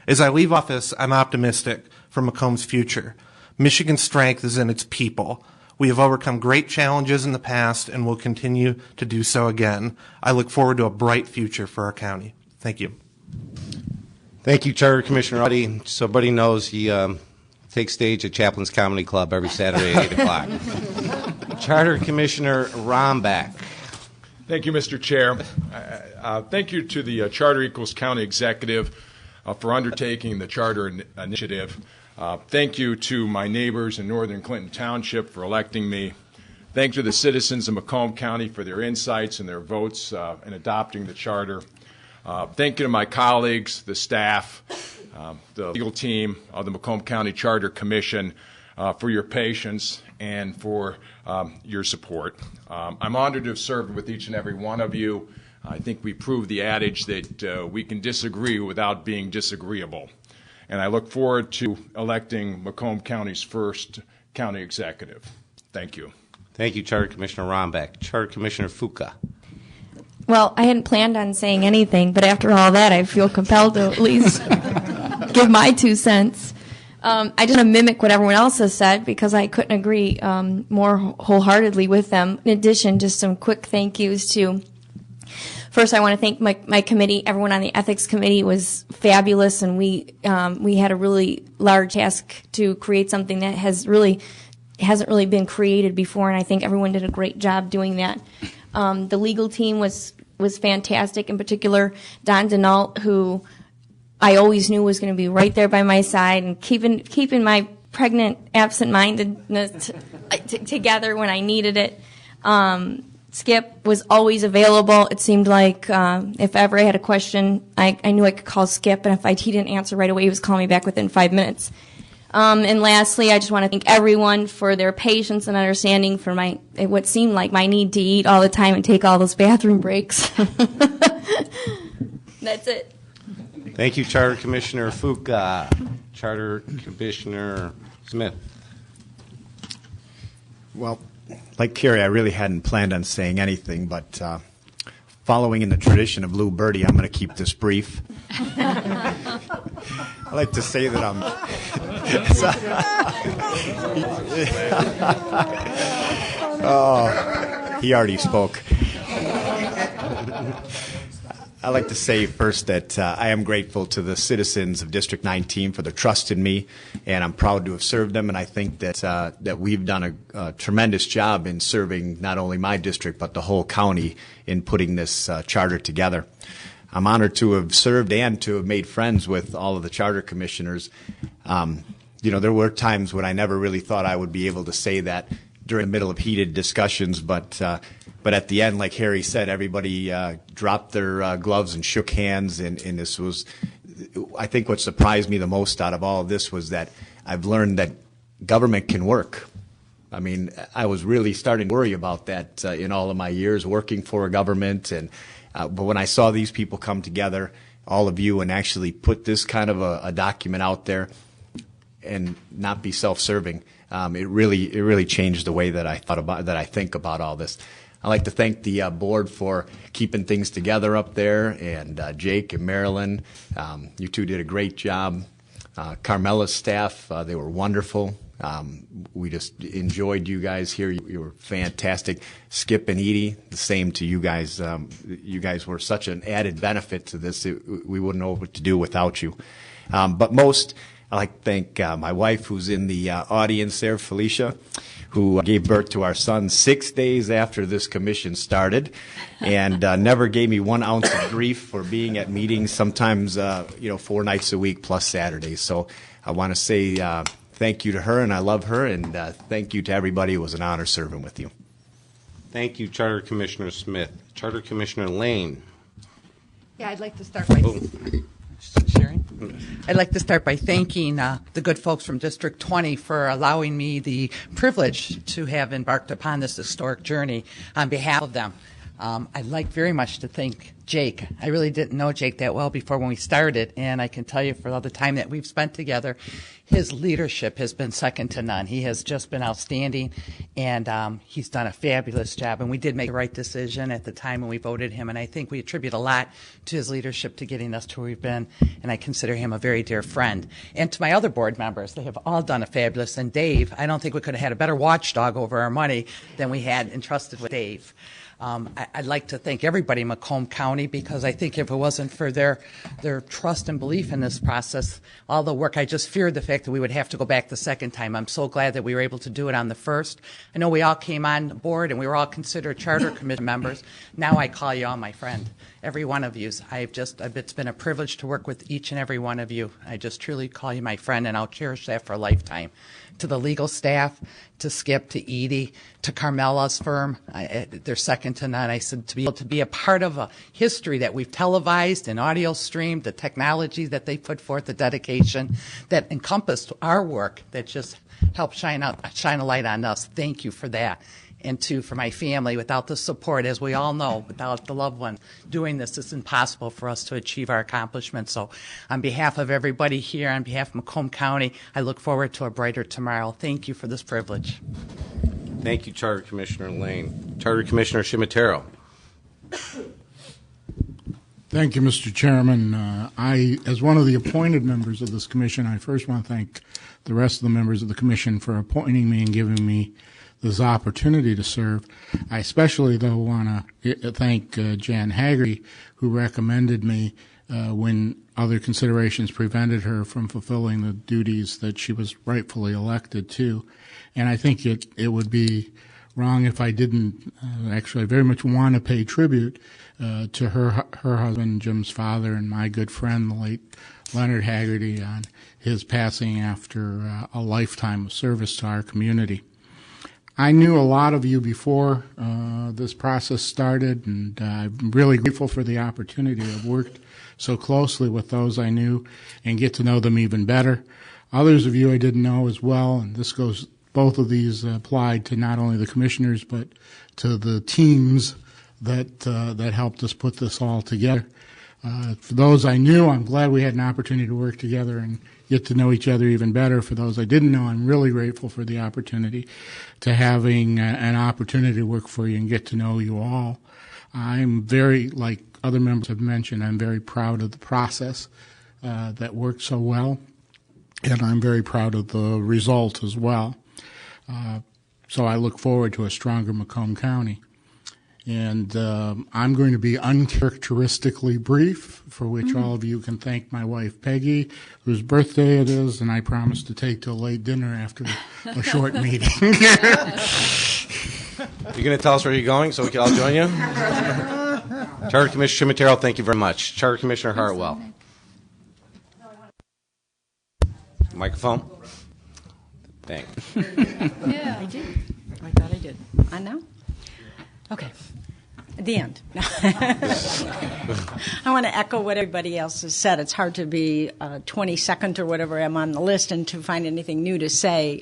As I leave office, I'm optimistic for Macomb's future. Michigan's strength is in its people. We have overcome great challenges in the past and will continue to do so again. I look forward to a bright future for our county. Thank you. Thank you, Charter Commissioner Audi. So everybody knows he takes stage at Chaplin's Comedy Club every Saturday at 8 o'clock. Charter Commissioner Rombach. Thank you, Mr. Chair. Thank you to the Charter Equals County Executive for undertaking the Charter Initiative. Thank you to my neighbors in Northern Clinton Township for electing me. Thank you to the citizens of Macomb County for their insights and their votes in adopting the Charter. Thank you to my colleagues, the staff, the legal team of the Macomb County Charter Commission for your patience and for your support. I'm honored to have served with each and every one of you. I think we proved the adage that we can disagree without being disagreeable. And I look forward to electing Macomb County's first county executive. Thank you. Thank you, Charter Commissioner Rombach. Charter Commissioner Fuca. Well, I hadn't planned on saying anything, but after all that, I feel compelled to at least give my 2 cents. I just want to mimic what everyone else has said because I couldn't agree more wholeheartedly with them. In addition, just some quick thank yous to, first I want to thank my committee. Everyone on the ethics committee was fabulous, and we had a really large task to create something that hasn't really been created before, and I think everyone did a great job doing that. The legal team was fantastic, in particular Don Denault, who I always knew was going to be right there by my side and keeping my pregnant absent-mindedness together when I needed it. Skip was always available. It seemed like if ever I had a question, I knew I could call Skip, and if he didn't answer right away, he was calling me back within 5 minutes. And lastly, I just want to thank everyone for their patience and understanding for what seemed like my need to eat all the time and take all those bathroom breaks. That's it. Thank you, Charter Commissioner Fuca. Charter Commissioner Smith. Well, like Carrie, I really hadn't planned on saying anything, but following in the tradition of Lou Birdie, I'm going to keep this brief. I like to say that I'm... Oh, he already spoke. I'd like to say first that I am grateful to the citizens of District 19 for their trust in me, and I'm proud to have served them, and I think that that we've done a tremendous job in serving not only my district but the whole county in putting this charter together. I'm honored to have served and to have made friends with all of the charter commissioners. You know, there were times when I never really thought I would be able to say that during the middle of heated discussions, but at the end, like Harry said, everybody dropped their gloves and shook hands, and this was, I think what surprised me the most out of all of this was that I've learned that government can work. I mean, I was really starting to worry about that in all of my years working for a government, and but when I saw these people come together, all of you, and actually put this kind of a document out there and not be self-serving, it really changed the way that I think about all this. I'd like to thank the board for keeping things together up there, and Jake and Marilyn, you two did a great job. Carmela's staff, they were wonderful. We just enjoyed you guys here. You were fantastic. Skip and Edie, the same to you guys. You guys were such an added benefit to this. We wouldn't know what to do without you. But most, I'd like to thank my wife, who's in the audience there, Felicia, who gave birth to our son 6 days after this commission started, and never gave me 1 ounce of grief for being at meetings, sometimes 4 nights a week plus Saturdays. So I want to say thank you to her, and I love her, and thank you to everybody. It was an honor serving with you. Thank you, Charter Commissioner Smith. Charter Commissioner Lane. Yeah, I'd like to start by sharing. I'd like to start by thanking the good folks from District 20 for allowing me the privilege to have embarked upon this historic journey on behalf of them. I'd like very much to thank Jake. I really didn't know Jake that well before when we started, and I can tell you for all the time that we've spent together, his leadership has been second to none. He has just been outstanding, and he's done a fabulous job. And we did make the right decision at the time when we voted him, and I think we attribute a lot to his leadership to getting us to where we've been, and I consider him a very dear friend. And to my other board members, they have all done a fabulous, and Dave, I don't think we could have had a better watchdog over our money than we had entrusted with Dave. I'd like to thank everybody in Macomb County, because I think if it wasn't for their trust and belief in this process, all the work, I just feared the fact that we would have to go back the second time. I'm so glad that we were able to do it on the first. I know we all came on board and we were all considered charter committee members. Now I call you all my friend, every one of you. It's been a privilege to work with each and every one of you. I just truly call you my friend, and I'll cherish that for a lifetime. To the legal staff, to Skip, to Edie, to Carmela's firm, they're second to none. I said to be able to be a part of a history that we've televised and audio streamed, the technology that they put forth, the dedication that encompassed our work, that just helped shine a light on us. Thank you for that. And for my family, without the support, as we all know, without the loved one doing this, it's impossible for us to achieve our accomplishments. So on behalf of everybody here, on behalf of Macomb County, I look forward to a brighter tomorrow. Thank you for this privilege. Thank you, Charter Commissioner Lane. Charter Commissioner Shimatero. Thank you, Mr. Chairman. As one of the appointed members of this commission, I first want to thank the rest of the members of the commission for appointing me and giving me this opportunity to serve. I especially, though, want to thank Jan Haggerty, who recommended me when other considerations prevented her from fulfilling the duties that she was rightfully elected to. And I think it would be wrong if I didn't. Actually, I very much want to pay tribute to her husband, Jim's father, and my good friend, the late Leonard Haggerty, on his passing after a lifetime of service to our community. I knew a lot of you before this process started, and I'm really grateful for the opportunity. I've worked so closely with those I knew and get to know them even better. Others of you I didn't know as well, and both of these applied to not only the commissioners but to the teams that helped us put this all together. For those I knew, I'm glad we had an opportunity to work together and get to know each other even better. For those I didn't know, I'm really grateful for the opportunity to having an opportunity to work for you and get to know you all. I'm very, like other members have mentioned, I'm very proud of the process that worked so well, and I'm very proud of the result as well. So I look forward to a stronger Macomb County. And I'm going to be uncharacteristically brief, for which all of you can thank my wife, Peggy, whose birthday it is, and I promise to take to a late dinner after a short meeting. You're going to tell us where you're going so we can all join you? Charter Commissioner Cimitero, thank you very much. Charter Commissioner Hartwell. Microphone. Thanks. Yeah, I did. I thought I did. I know? Okay. At the end. I want to echo what everybody else has said. It's hard to be 22nd or whatever I'm on the list and to find anything new to say.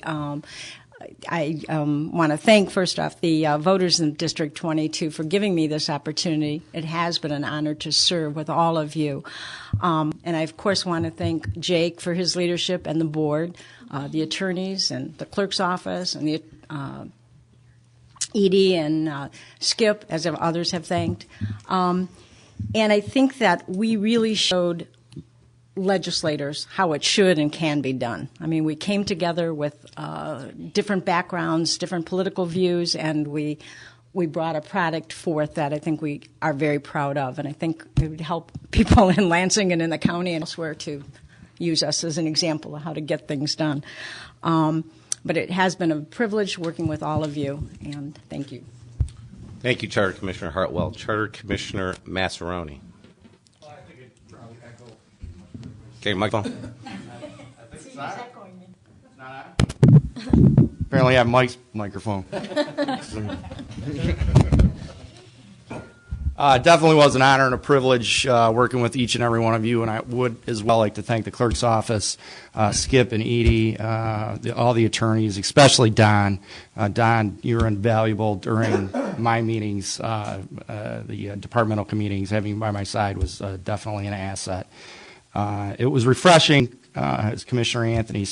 I want to thank, first off, the voters in District 22 for giving me this opportunity. It has been an honor to serve with all of you. And I, of course, want to thank Jake for his leadership and the board, the attorneys and the clerk's office and the Edie and Skip, as others have thanked. And I think that we really showed legislators how it should and can be done. I mean, we came together with different backgrounds, different political views, and we brought a product forth that I think we are very proud of. And I think it would help people in Lansing and in the county and elsewhere to use us as an example of how to get things done. But it has been a privilege working with all of you, and thank you. Thank you, Charter Commissioner Hartwell. Charter Commissioner Massaroni. Well, I think it probably echo. Okay, microphone. It's not on? Apparently I have Mike's microphone. Definitely was an honor and a privilege working with each and every one of you, and I would as well like to thank the clerk's office, Skip and Edie, all the attorneys, especially Don. Don, you were invaluable during my meetings, the departmental meetings. Having you by my side was definitely an asset. It was refreshing, as Commissioner Anthony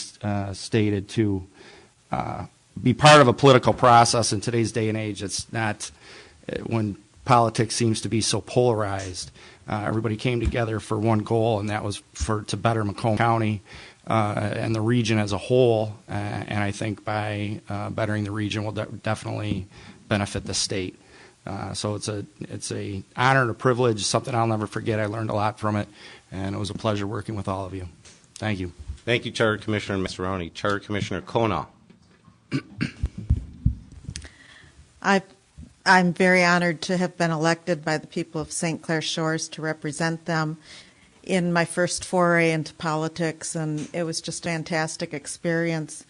stated, to be part of a political process in today's day and age. It's not when politics seems to be so polarized. Everybody came together for one goal, and that was to better Macomb County and the region as a whole. And I think by bettering the region will definitely benefit the state. So it's a honor and a privilege, something I'll never forget. I learned a lot from it, and it was a pleasure working with all of you. Thank you. Thank you, Charter Commissioner Massaroni. Charter Commissioner Kona. I'm very honored to have been elected by the people of St. Clair Shores to represent them in my first foray into politics, and it was just a fantastic experience.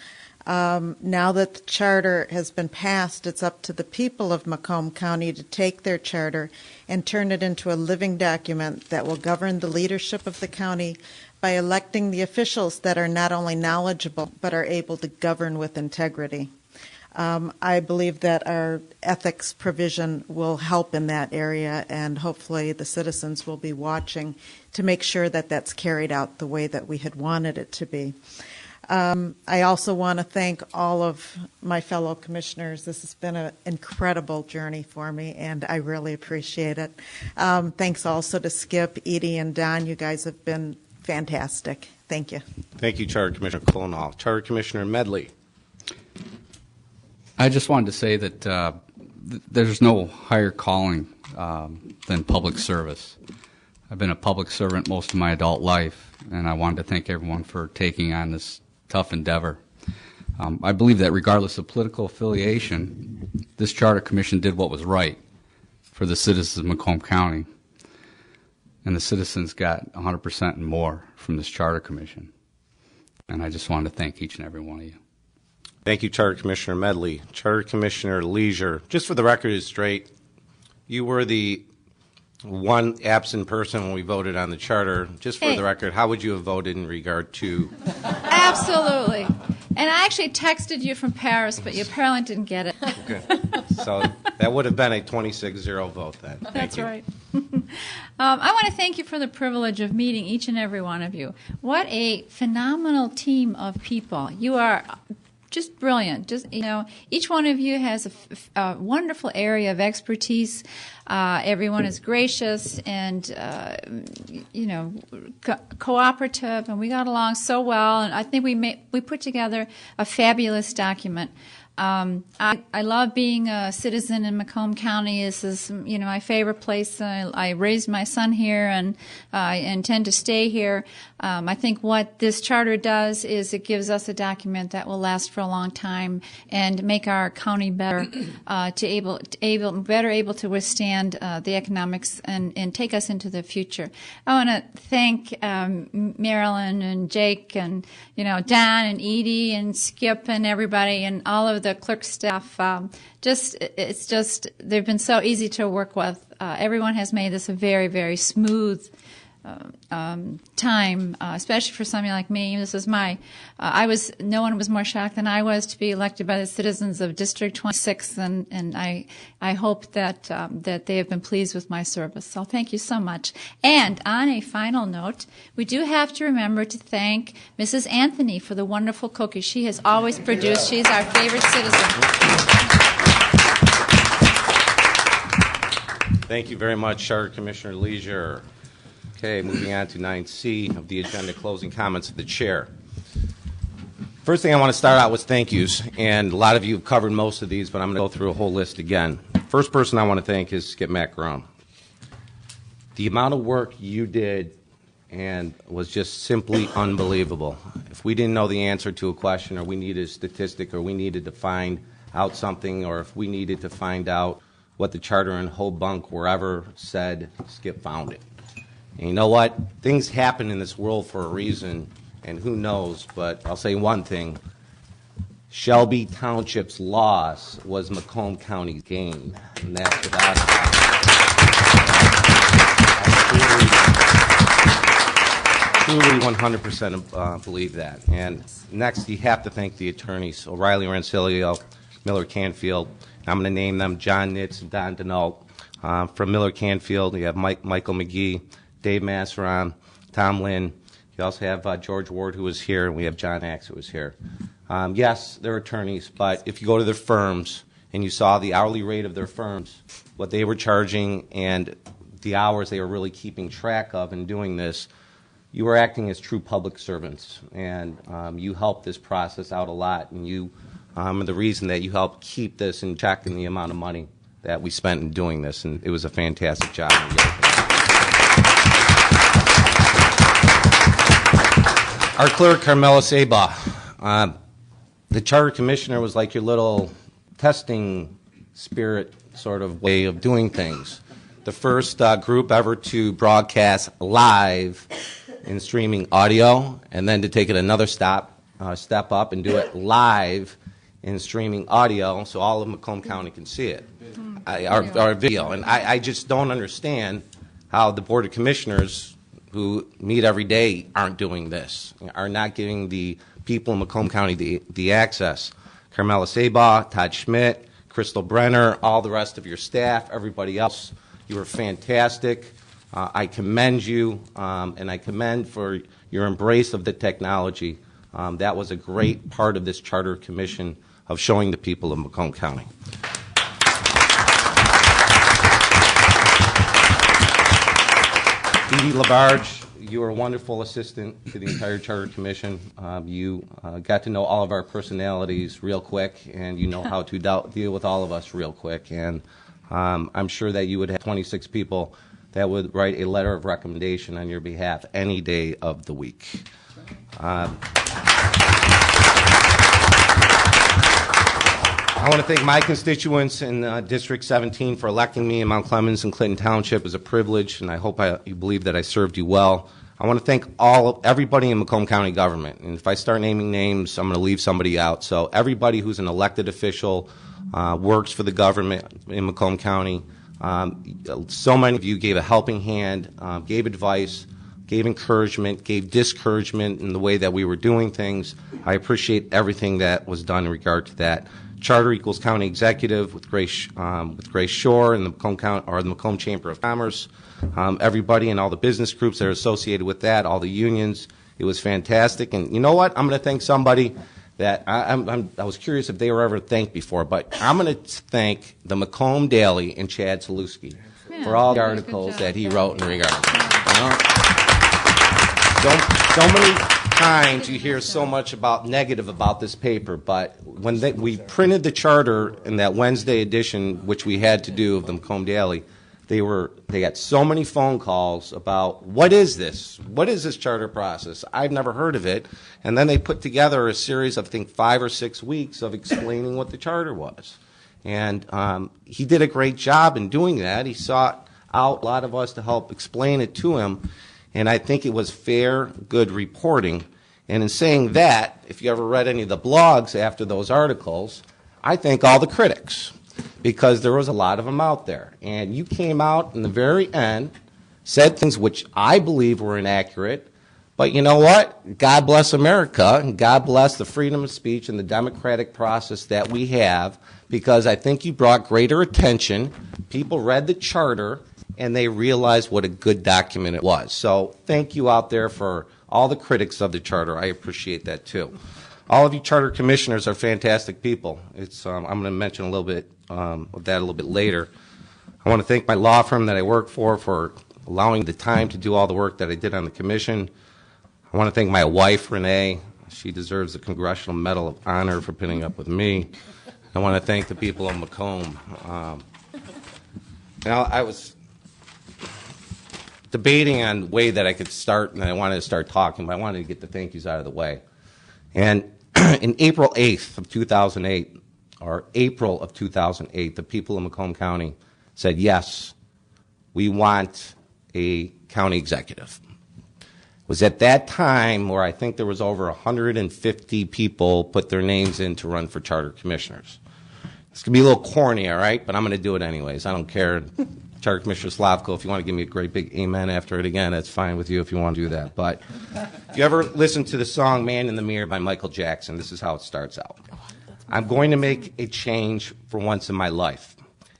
Now that the charter has been passed, it's up to the people of Macomb County to take their charter and turn it into a living document that will govern the leadership of the county by electing the officials that are not only knowledgeable but are able to govern with integrity. I believe that our ethics provision will help in that area, and hopefully the citizens will be watching to make sure that that's carried out the way that we had wanted it to be. I also want to thank all of my fellow commissioners. This has been an incredible journey for me, and I really appreciate it. Thanks also to Skip, Edie, and Don. You guys have been fantastic. Thank you. Thank you, Charter Commissioner Colonel. Charter Commissioner Medley. I just wanted to say that there's no higher calling than public service. I've been a public servant most of my adult life, and I wanted to thank everyone for taking on this tough endeavor. I believe that regardless of political affiliation, this Charter Commission did what was right for the citizens of Macomb County, and the citizens got 100% and more from this Charter Commission. And I just wanted to thank each and every one of you. Thank you, Charter Commissioner Medley. Charter Commissioner Leisure, just for the record is straight, you were the one absent person when we voted on the charter. Just for the record, how would you have voted in regard to? Absolutely. And I actually texted you from Paris, but you apparently didn't get it. Okay. So that would have been a 26-0 vote then. That's right. I want to thank you for the privilege of meeting each and every one of you. What a phenomenal team of people. You are just brilliant. Just, you know, each one of you has a wonderful area of expertise. Everyone is gracious and, you know, cooperative, and we got along so well. And I think we put together a fabulous document. I love being a citizen in Macomb County. This is, you know, my favorite place. I raised my son here, and I intend to stay here. I think what this charter does is it gives us a document that will last for a long time and make our county better, better able to withstand the economics and take us into the future. I want to thank Marilyn and Jake and, you know, Don and Edie and Skip and everybody and all of the clerk staff. It's just they've been so easy to work with. Everyone has made this a very, very smooth time, especially for somebody like me. This is my, no one was more shocked than I was to be elected by the citizens of District 26, and I hope that they have been pleased with my service. So thank you so much. And on a final note, we do have to remember to thank Mrs. Anthony for the wonderful cookies she has always produced. She's our favorite citizen. Thank you very much, Charter Commissioner Leisure. Okay, moving on to 9C of the agenda, closing comments of the chair. First thing I want to start out with thank yous, and a lot of you have covered most of these, but I'm going to go through a whole list again. First person I want to thank is Skip Macaron. The amount of work you did and was just simply unbelievable. If we didn't know the answer to a question, or we needed a statistic, or we needed to find out something, or if we needed to find out what the charter in Hobunk wherever said, Skip found it. And you know what? Things happen in this world for a reason, and who knows, but I'll say one thing. Shelby Township's loss was Macomb County's gain, and that's without a doubt. Truly 100% believe that. And next, you have to thank the attorneys, O'Reilly Rancilio, Miller Canfield. I'm going to name them John Nitz and Don Denault. From Miller Canfield, you have Michael McGee, Dave Masseron, Tom Lynn. You also have George Ward, who was here, and we have John Axe, who was here. Yes, they're attorneys, but if you go to their firms and you saw the hourly rate of their firms, what they were charging and the hours they were really keeping track of in doing this, you were acting as true public servants, and you helped this process out a lot, and you are the reason that you helped keep this in check in the amount of money that we spent in doing this, and it was a fantastic job. Our clerk, Carmela Saba, the charter commissioner was like your little testing spirit sort of way of doing things. The first group ever to broadcast live in streaming audio, and then to take it another step up and do it live in streaming audio, so all of Macomb County can see it, our video. And I just don't understand how the Board of Commissioners, who meet every day, aren't doing this, are not giving the people in Macomb County the access. Carmela Saba, Todd Schmidt, Crystal Brenner, all the rest of your staff, everybody else, you were fantastic. I commend you, and I commend for your embrace of the technology. That was a great part of this Charter Commission of showing the people of Macomb County. Edie Labarge, you were a wonderful assistant to the entire Charter Commission. You got to know all of our personalities real quick, and you know how to deal with all of us real quick. And I'm sure that you would have 26 people that would write a letter of recommendation on your behalf any day of the week. I want to thank my constituents in District 17 for electing me in Mount Clemens and Clinton Township. It was a privilege, and I hope you believe that I served you well. I want to thank everybody in Macomb County government. And if I start naming names, I'm going to leave somebody out. So everybody who's an elected official, works for the government in Macomb County. So many of you gave a helping hand, gave advice, gave encouragement, gave discouragement in the way that we were doing things. I appreciate everything that was done in regard to that. Charter Equals County Executive with Grace Shore and the Macomb Chamber of Commerce, everybody and all the business groups that are associated with that, all the unions. It was fantastic. And you know what? I'm going to thank somebody that I was curious if they were ever thanked before, but I'm going to thank the Macomb Daily and Chad Saluski for all the articles that he wrote in regard. So many times you hear so much about negative about this paper, but when we printed the charter in that Wednesday edition, which we had to do of the Macomb Daily, they got so many phone calls about what is this charter process? I've never heard of it. And then they put together a series of, I think, 5 or 6 weeks of explaining what the charter was. And he did a great job in doing that. He sought out a lot of us to help explain it to him. And I think it was fair, good reporting. And in saying that, if you ever read any of the blogs after those articles, I thank all the critics, because there was a lot of them out there. And you came out in the very end, said things which I believe were inaccurate, but you know what? God bless America, and God bless the freedom of speech and the democratic process that we have, because I think you brought greater attention. People read the charter, and they realized what a good document it was. So thank you out there for all the critics of the charter. I appreciate that too. All of you charter commissioners are fantastic people. I'm going to mention a little bit of that a little bit later. I want to thank my law firm that I work for allowing the time to do all the work that I did on the commission. I want to thank my wife, Renee. She deserves the Congressional Medal of Honor for putting up with me. I want to thank the people of Macomb. I was debating on the way that I could start, and I wanted to start talking, but I wanted to get the thank yous out of the way. And in April 8th of 2008, the people of Macomb County said, yes, we want a county executive. It was at that time where I think there was over 150 people put their names in to run for charter commissioners. It's going to be a little corny, all right, but I'm going to do it anyways. I don't care. Charter Commissioner Slavko, if you want to give me a great big amen after it again, that's fine with you if you want to do that. But if you ever listen to the song Man in the Mirror by Michael Jackson, this is how it starts out. I'm going to make a change for once in my life.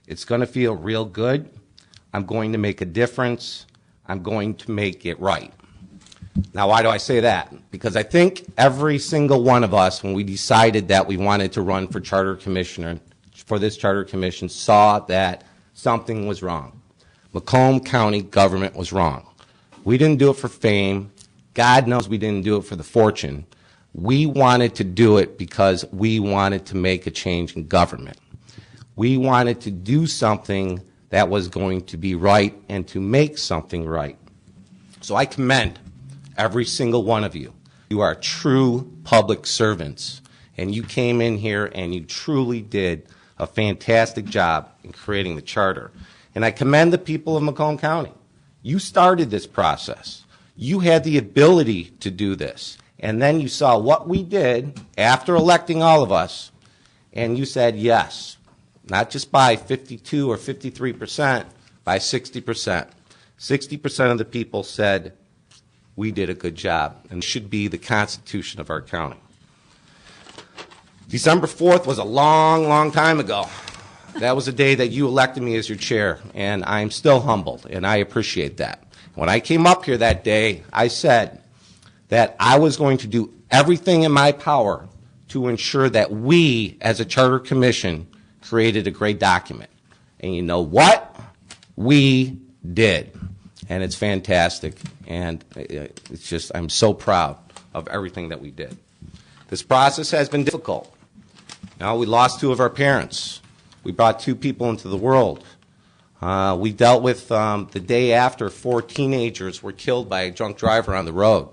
It's going to feel real good. I'm going to make a difference. I'm going to make it right. Now, why do I say that? Because I think every single one of us, when we decided that we wanted to run for charter commissioner, for this charter commission, saw that something was wrong. Macomb County government was wrong. We didn't do it for fame. God knows we didn't do it for the fortune. We wanted to do it because we wanted to make a change in government. We wanted to do something that was going to be right and to make something right. So I commend every single one of you. You are true public servants, and you came in here and you truly did a fantastic job in creating the charter. And I commend the people of Macomb County. You started this process. You had the ability to do this. And then you saw what we did after electing all of us, and you said yes, not just by 52 or 53%, by 60%. 60% of the people said we did a good job, and it should be the constitution of our county. December 4th was a long, long time ago. That was the day that you elected me as your chair, and I'm still humbled, and I appreciate that. When I came up here that day, I said that I was going to do everything in my power to ensure that we, as a charter commission, created a great document. And you know what? We did. And it's fantastic. And it's just, I'm so proud of everything that we did. This process has been difficult. Now, we lost 2 of our parents. We brought 2 people into the world. We dealt with the day after 4 teenagers were killed by a drunk driver on the road.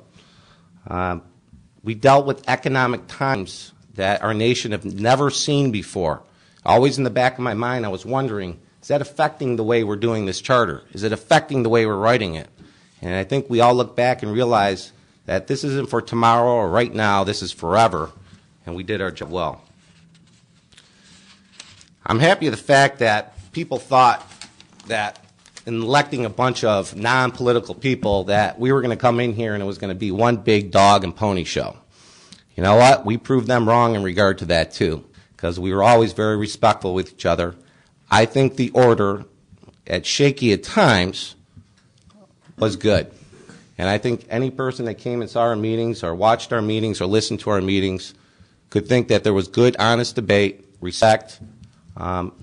We dealt with economic times that our nation have never seen before. Always in the back of my mind, I was wondering, is that affecting the way we're doing this charter? Is it affecting the way we're writing it? And I think we all look back and realize that this isn't for tomorrow or right now, this is forever, and we did our job well. I'm happy with the fact that people thought that in electing a bunch of non-political people that we were going to come in here and it was going to be one big dog and pony show. You know what? We proved them wrong in regard to that too, because we were always very respectful with each other. I think the order, at shaky at times, was good. And I think any person that came and saw our meetings or watched our meetings or listened to our meetings could think that there was good, honest debate, respect,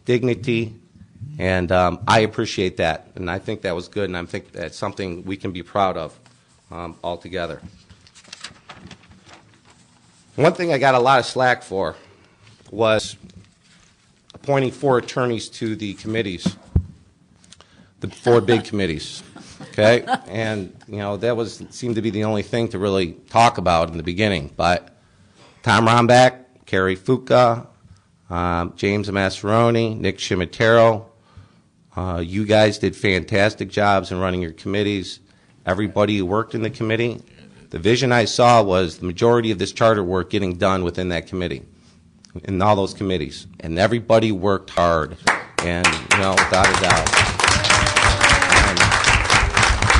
dignity, and I appreciate that. And I think that was good, and I think that's something we can be proud of altogether. One thing I got a lot of slack for was appointing 4 attorneys to the committees, the 4 big committees. Okay, and you know that seemed to be the only thing to really talk about in the beginning. But Tom Rombach, Carrie Fuca, James Masseroni, Nick Cimitero, you guys did fantastic jobs in running your committees. Everybody who worked in the committee, the vision I saw was the majority of this charter work getting done within that committee, in all those committees, and everybody worked hard, and you know, without a doubt.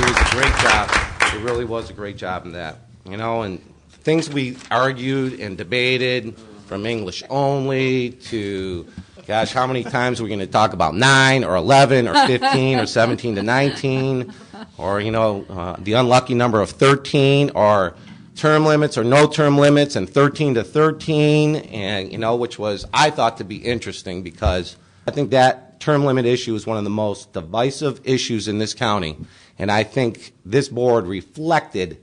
It was a great job. It really was a great job in that. You know, and things we argued and debated, from English only to, gosh, how many times are we going to talk about 9 or 11 or 15 or 17 to 19, or, you know, the unlucky number of 13, or term limits or no term limits, and 13 to 13, and, you know, which was, I thought, to be interesting, because I think that term limit issue is one of the most divisive issues in this county. And I think this board reflected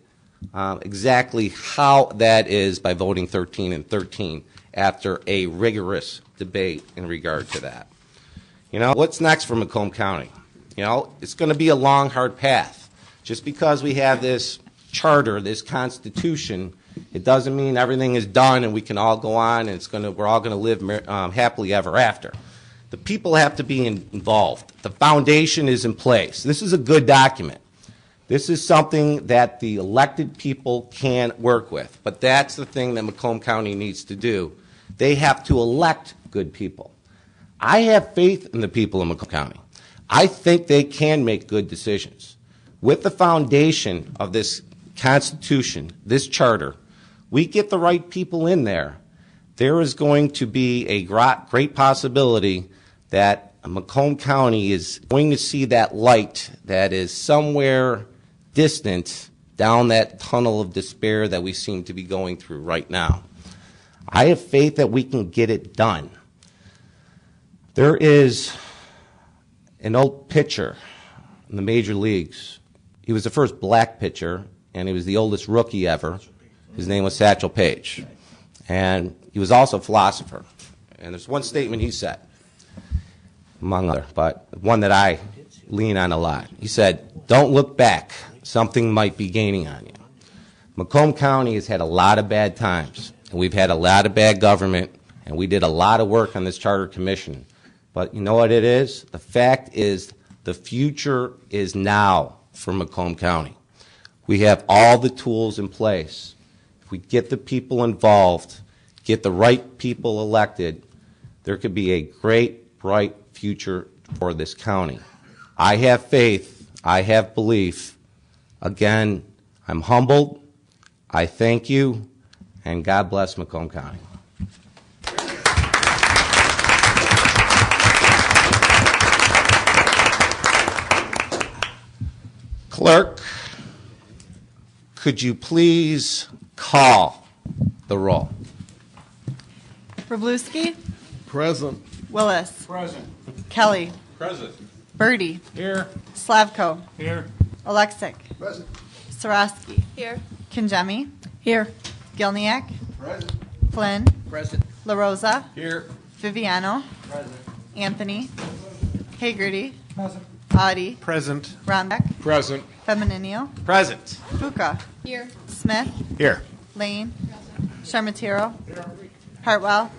exactly how that is by voting 13 and 13 after a rigorous debate in regard to that. You know, what's next for Macomb County? You know, it's going to be a long, hard path. Just because we have this charter, this constitution, it doesn't mean everything is done and we can all go on and we're all going to live happily ever after. The people have to be involved. The foundation is in place. This is a good document. This is something that the elected people can work with. But that's the thing that Macomb County needs to do. They have to elect good people. I have faith in the people of Macomb County. I think they can make good decisions. With the foundation of this Constitution, this charter, we get the right people in there. There is going to be a great possibility that Macomb County is going to see that light that is somewhere distant down that tunnel of despair that we seem to be going through right now. I have faith that we can get it done. There is an old pitcher in the major leagues. He was the first black pitcher, and he was the oldest rookie ever. His name was Satchel Paige. And he was also a philosopher. And there's one statement he said, among others, but one that I lean on a lot. He said, "Don't look back. Something might be gaining on you." Macomb County has had a lot of bad times, and we've had a lot of bad government, and we did a lot of work on this charter commission. But you know what it is? The fact is the future is now for Macomb County. We have all the tools in place. If we get the people involved, get the right people elected, there could be a great, bright future for this county. I have faith. I have belief. Again, I'm humbled. I thank you, and God bless Macomb County. Clerk, could you please call the roll? Wroblewski, Present. Willis, Present. Kelly, Present. Birdie, Here. Slavko, Here. Alexic, Present. Sarosky, Here. Kinjemi, Here. Gilniak, Present. Flynn, Present. La Rosa, Here. Viviano, Present. Anthony, Hagerty, Present. Audi, Present. Ronbeck, Present. Femininio, Present. Fuca, Here. Smith, Here. Lane, Sharmatiro, Hartwell,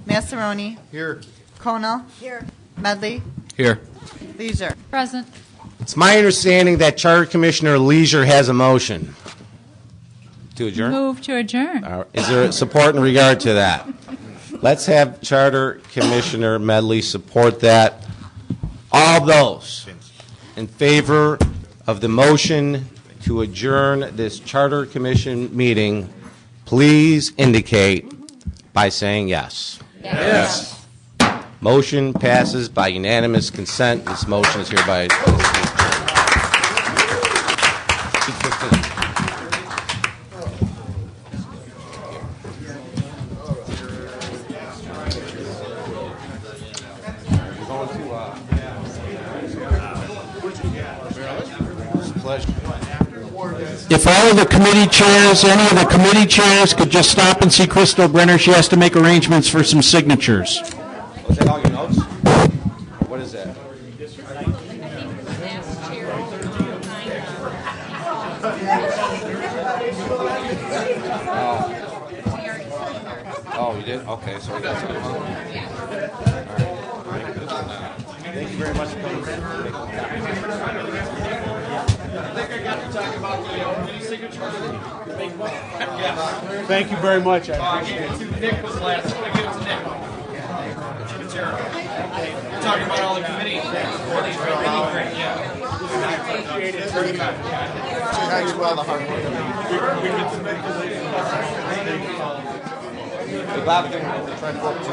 Massaroni, Here. Conal, Here. Medley, Here. Leisure. Present. It's my understanding that Charter Commissioner Leisure has a motion to adjourn. Move to adjourn. Is there support in regard to that? Let's have Charter Commissioner Medley support that. All those in favor of the motion to adjourn this Charter Commission meeting, please indicate by saying yes. Yes. Motion passes by unanimous consent. This motion is hereby adjourned. If all of the committee chairs, any of the committee chairs could just stop and see Crystal Brenner, she has to make arrangements for some signatures. Was that all your notes? What is that? Oh, you did? Okay, so we got some. Thank you very much for coming. Thank you very much. I appreciate it. Nick was last. Give it to Nick. Talking about all the committees. I appreciate it very much. Thanks for all the hard work. Hey, Bob, can we try to go up to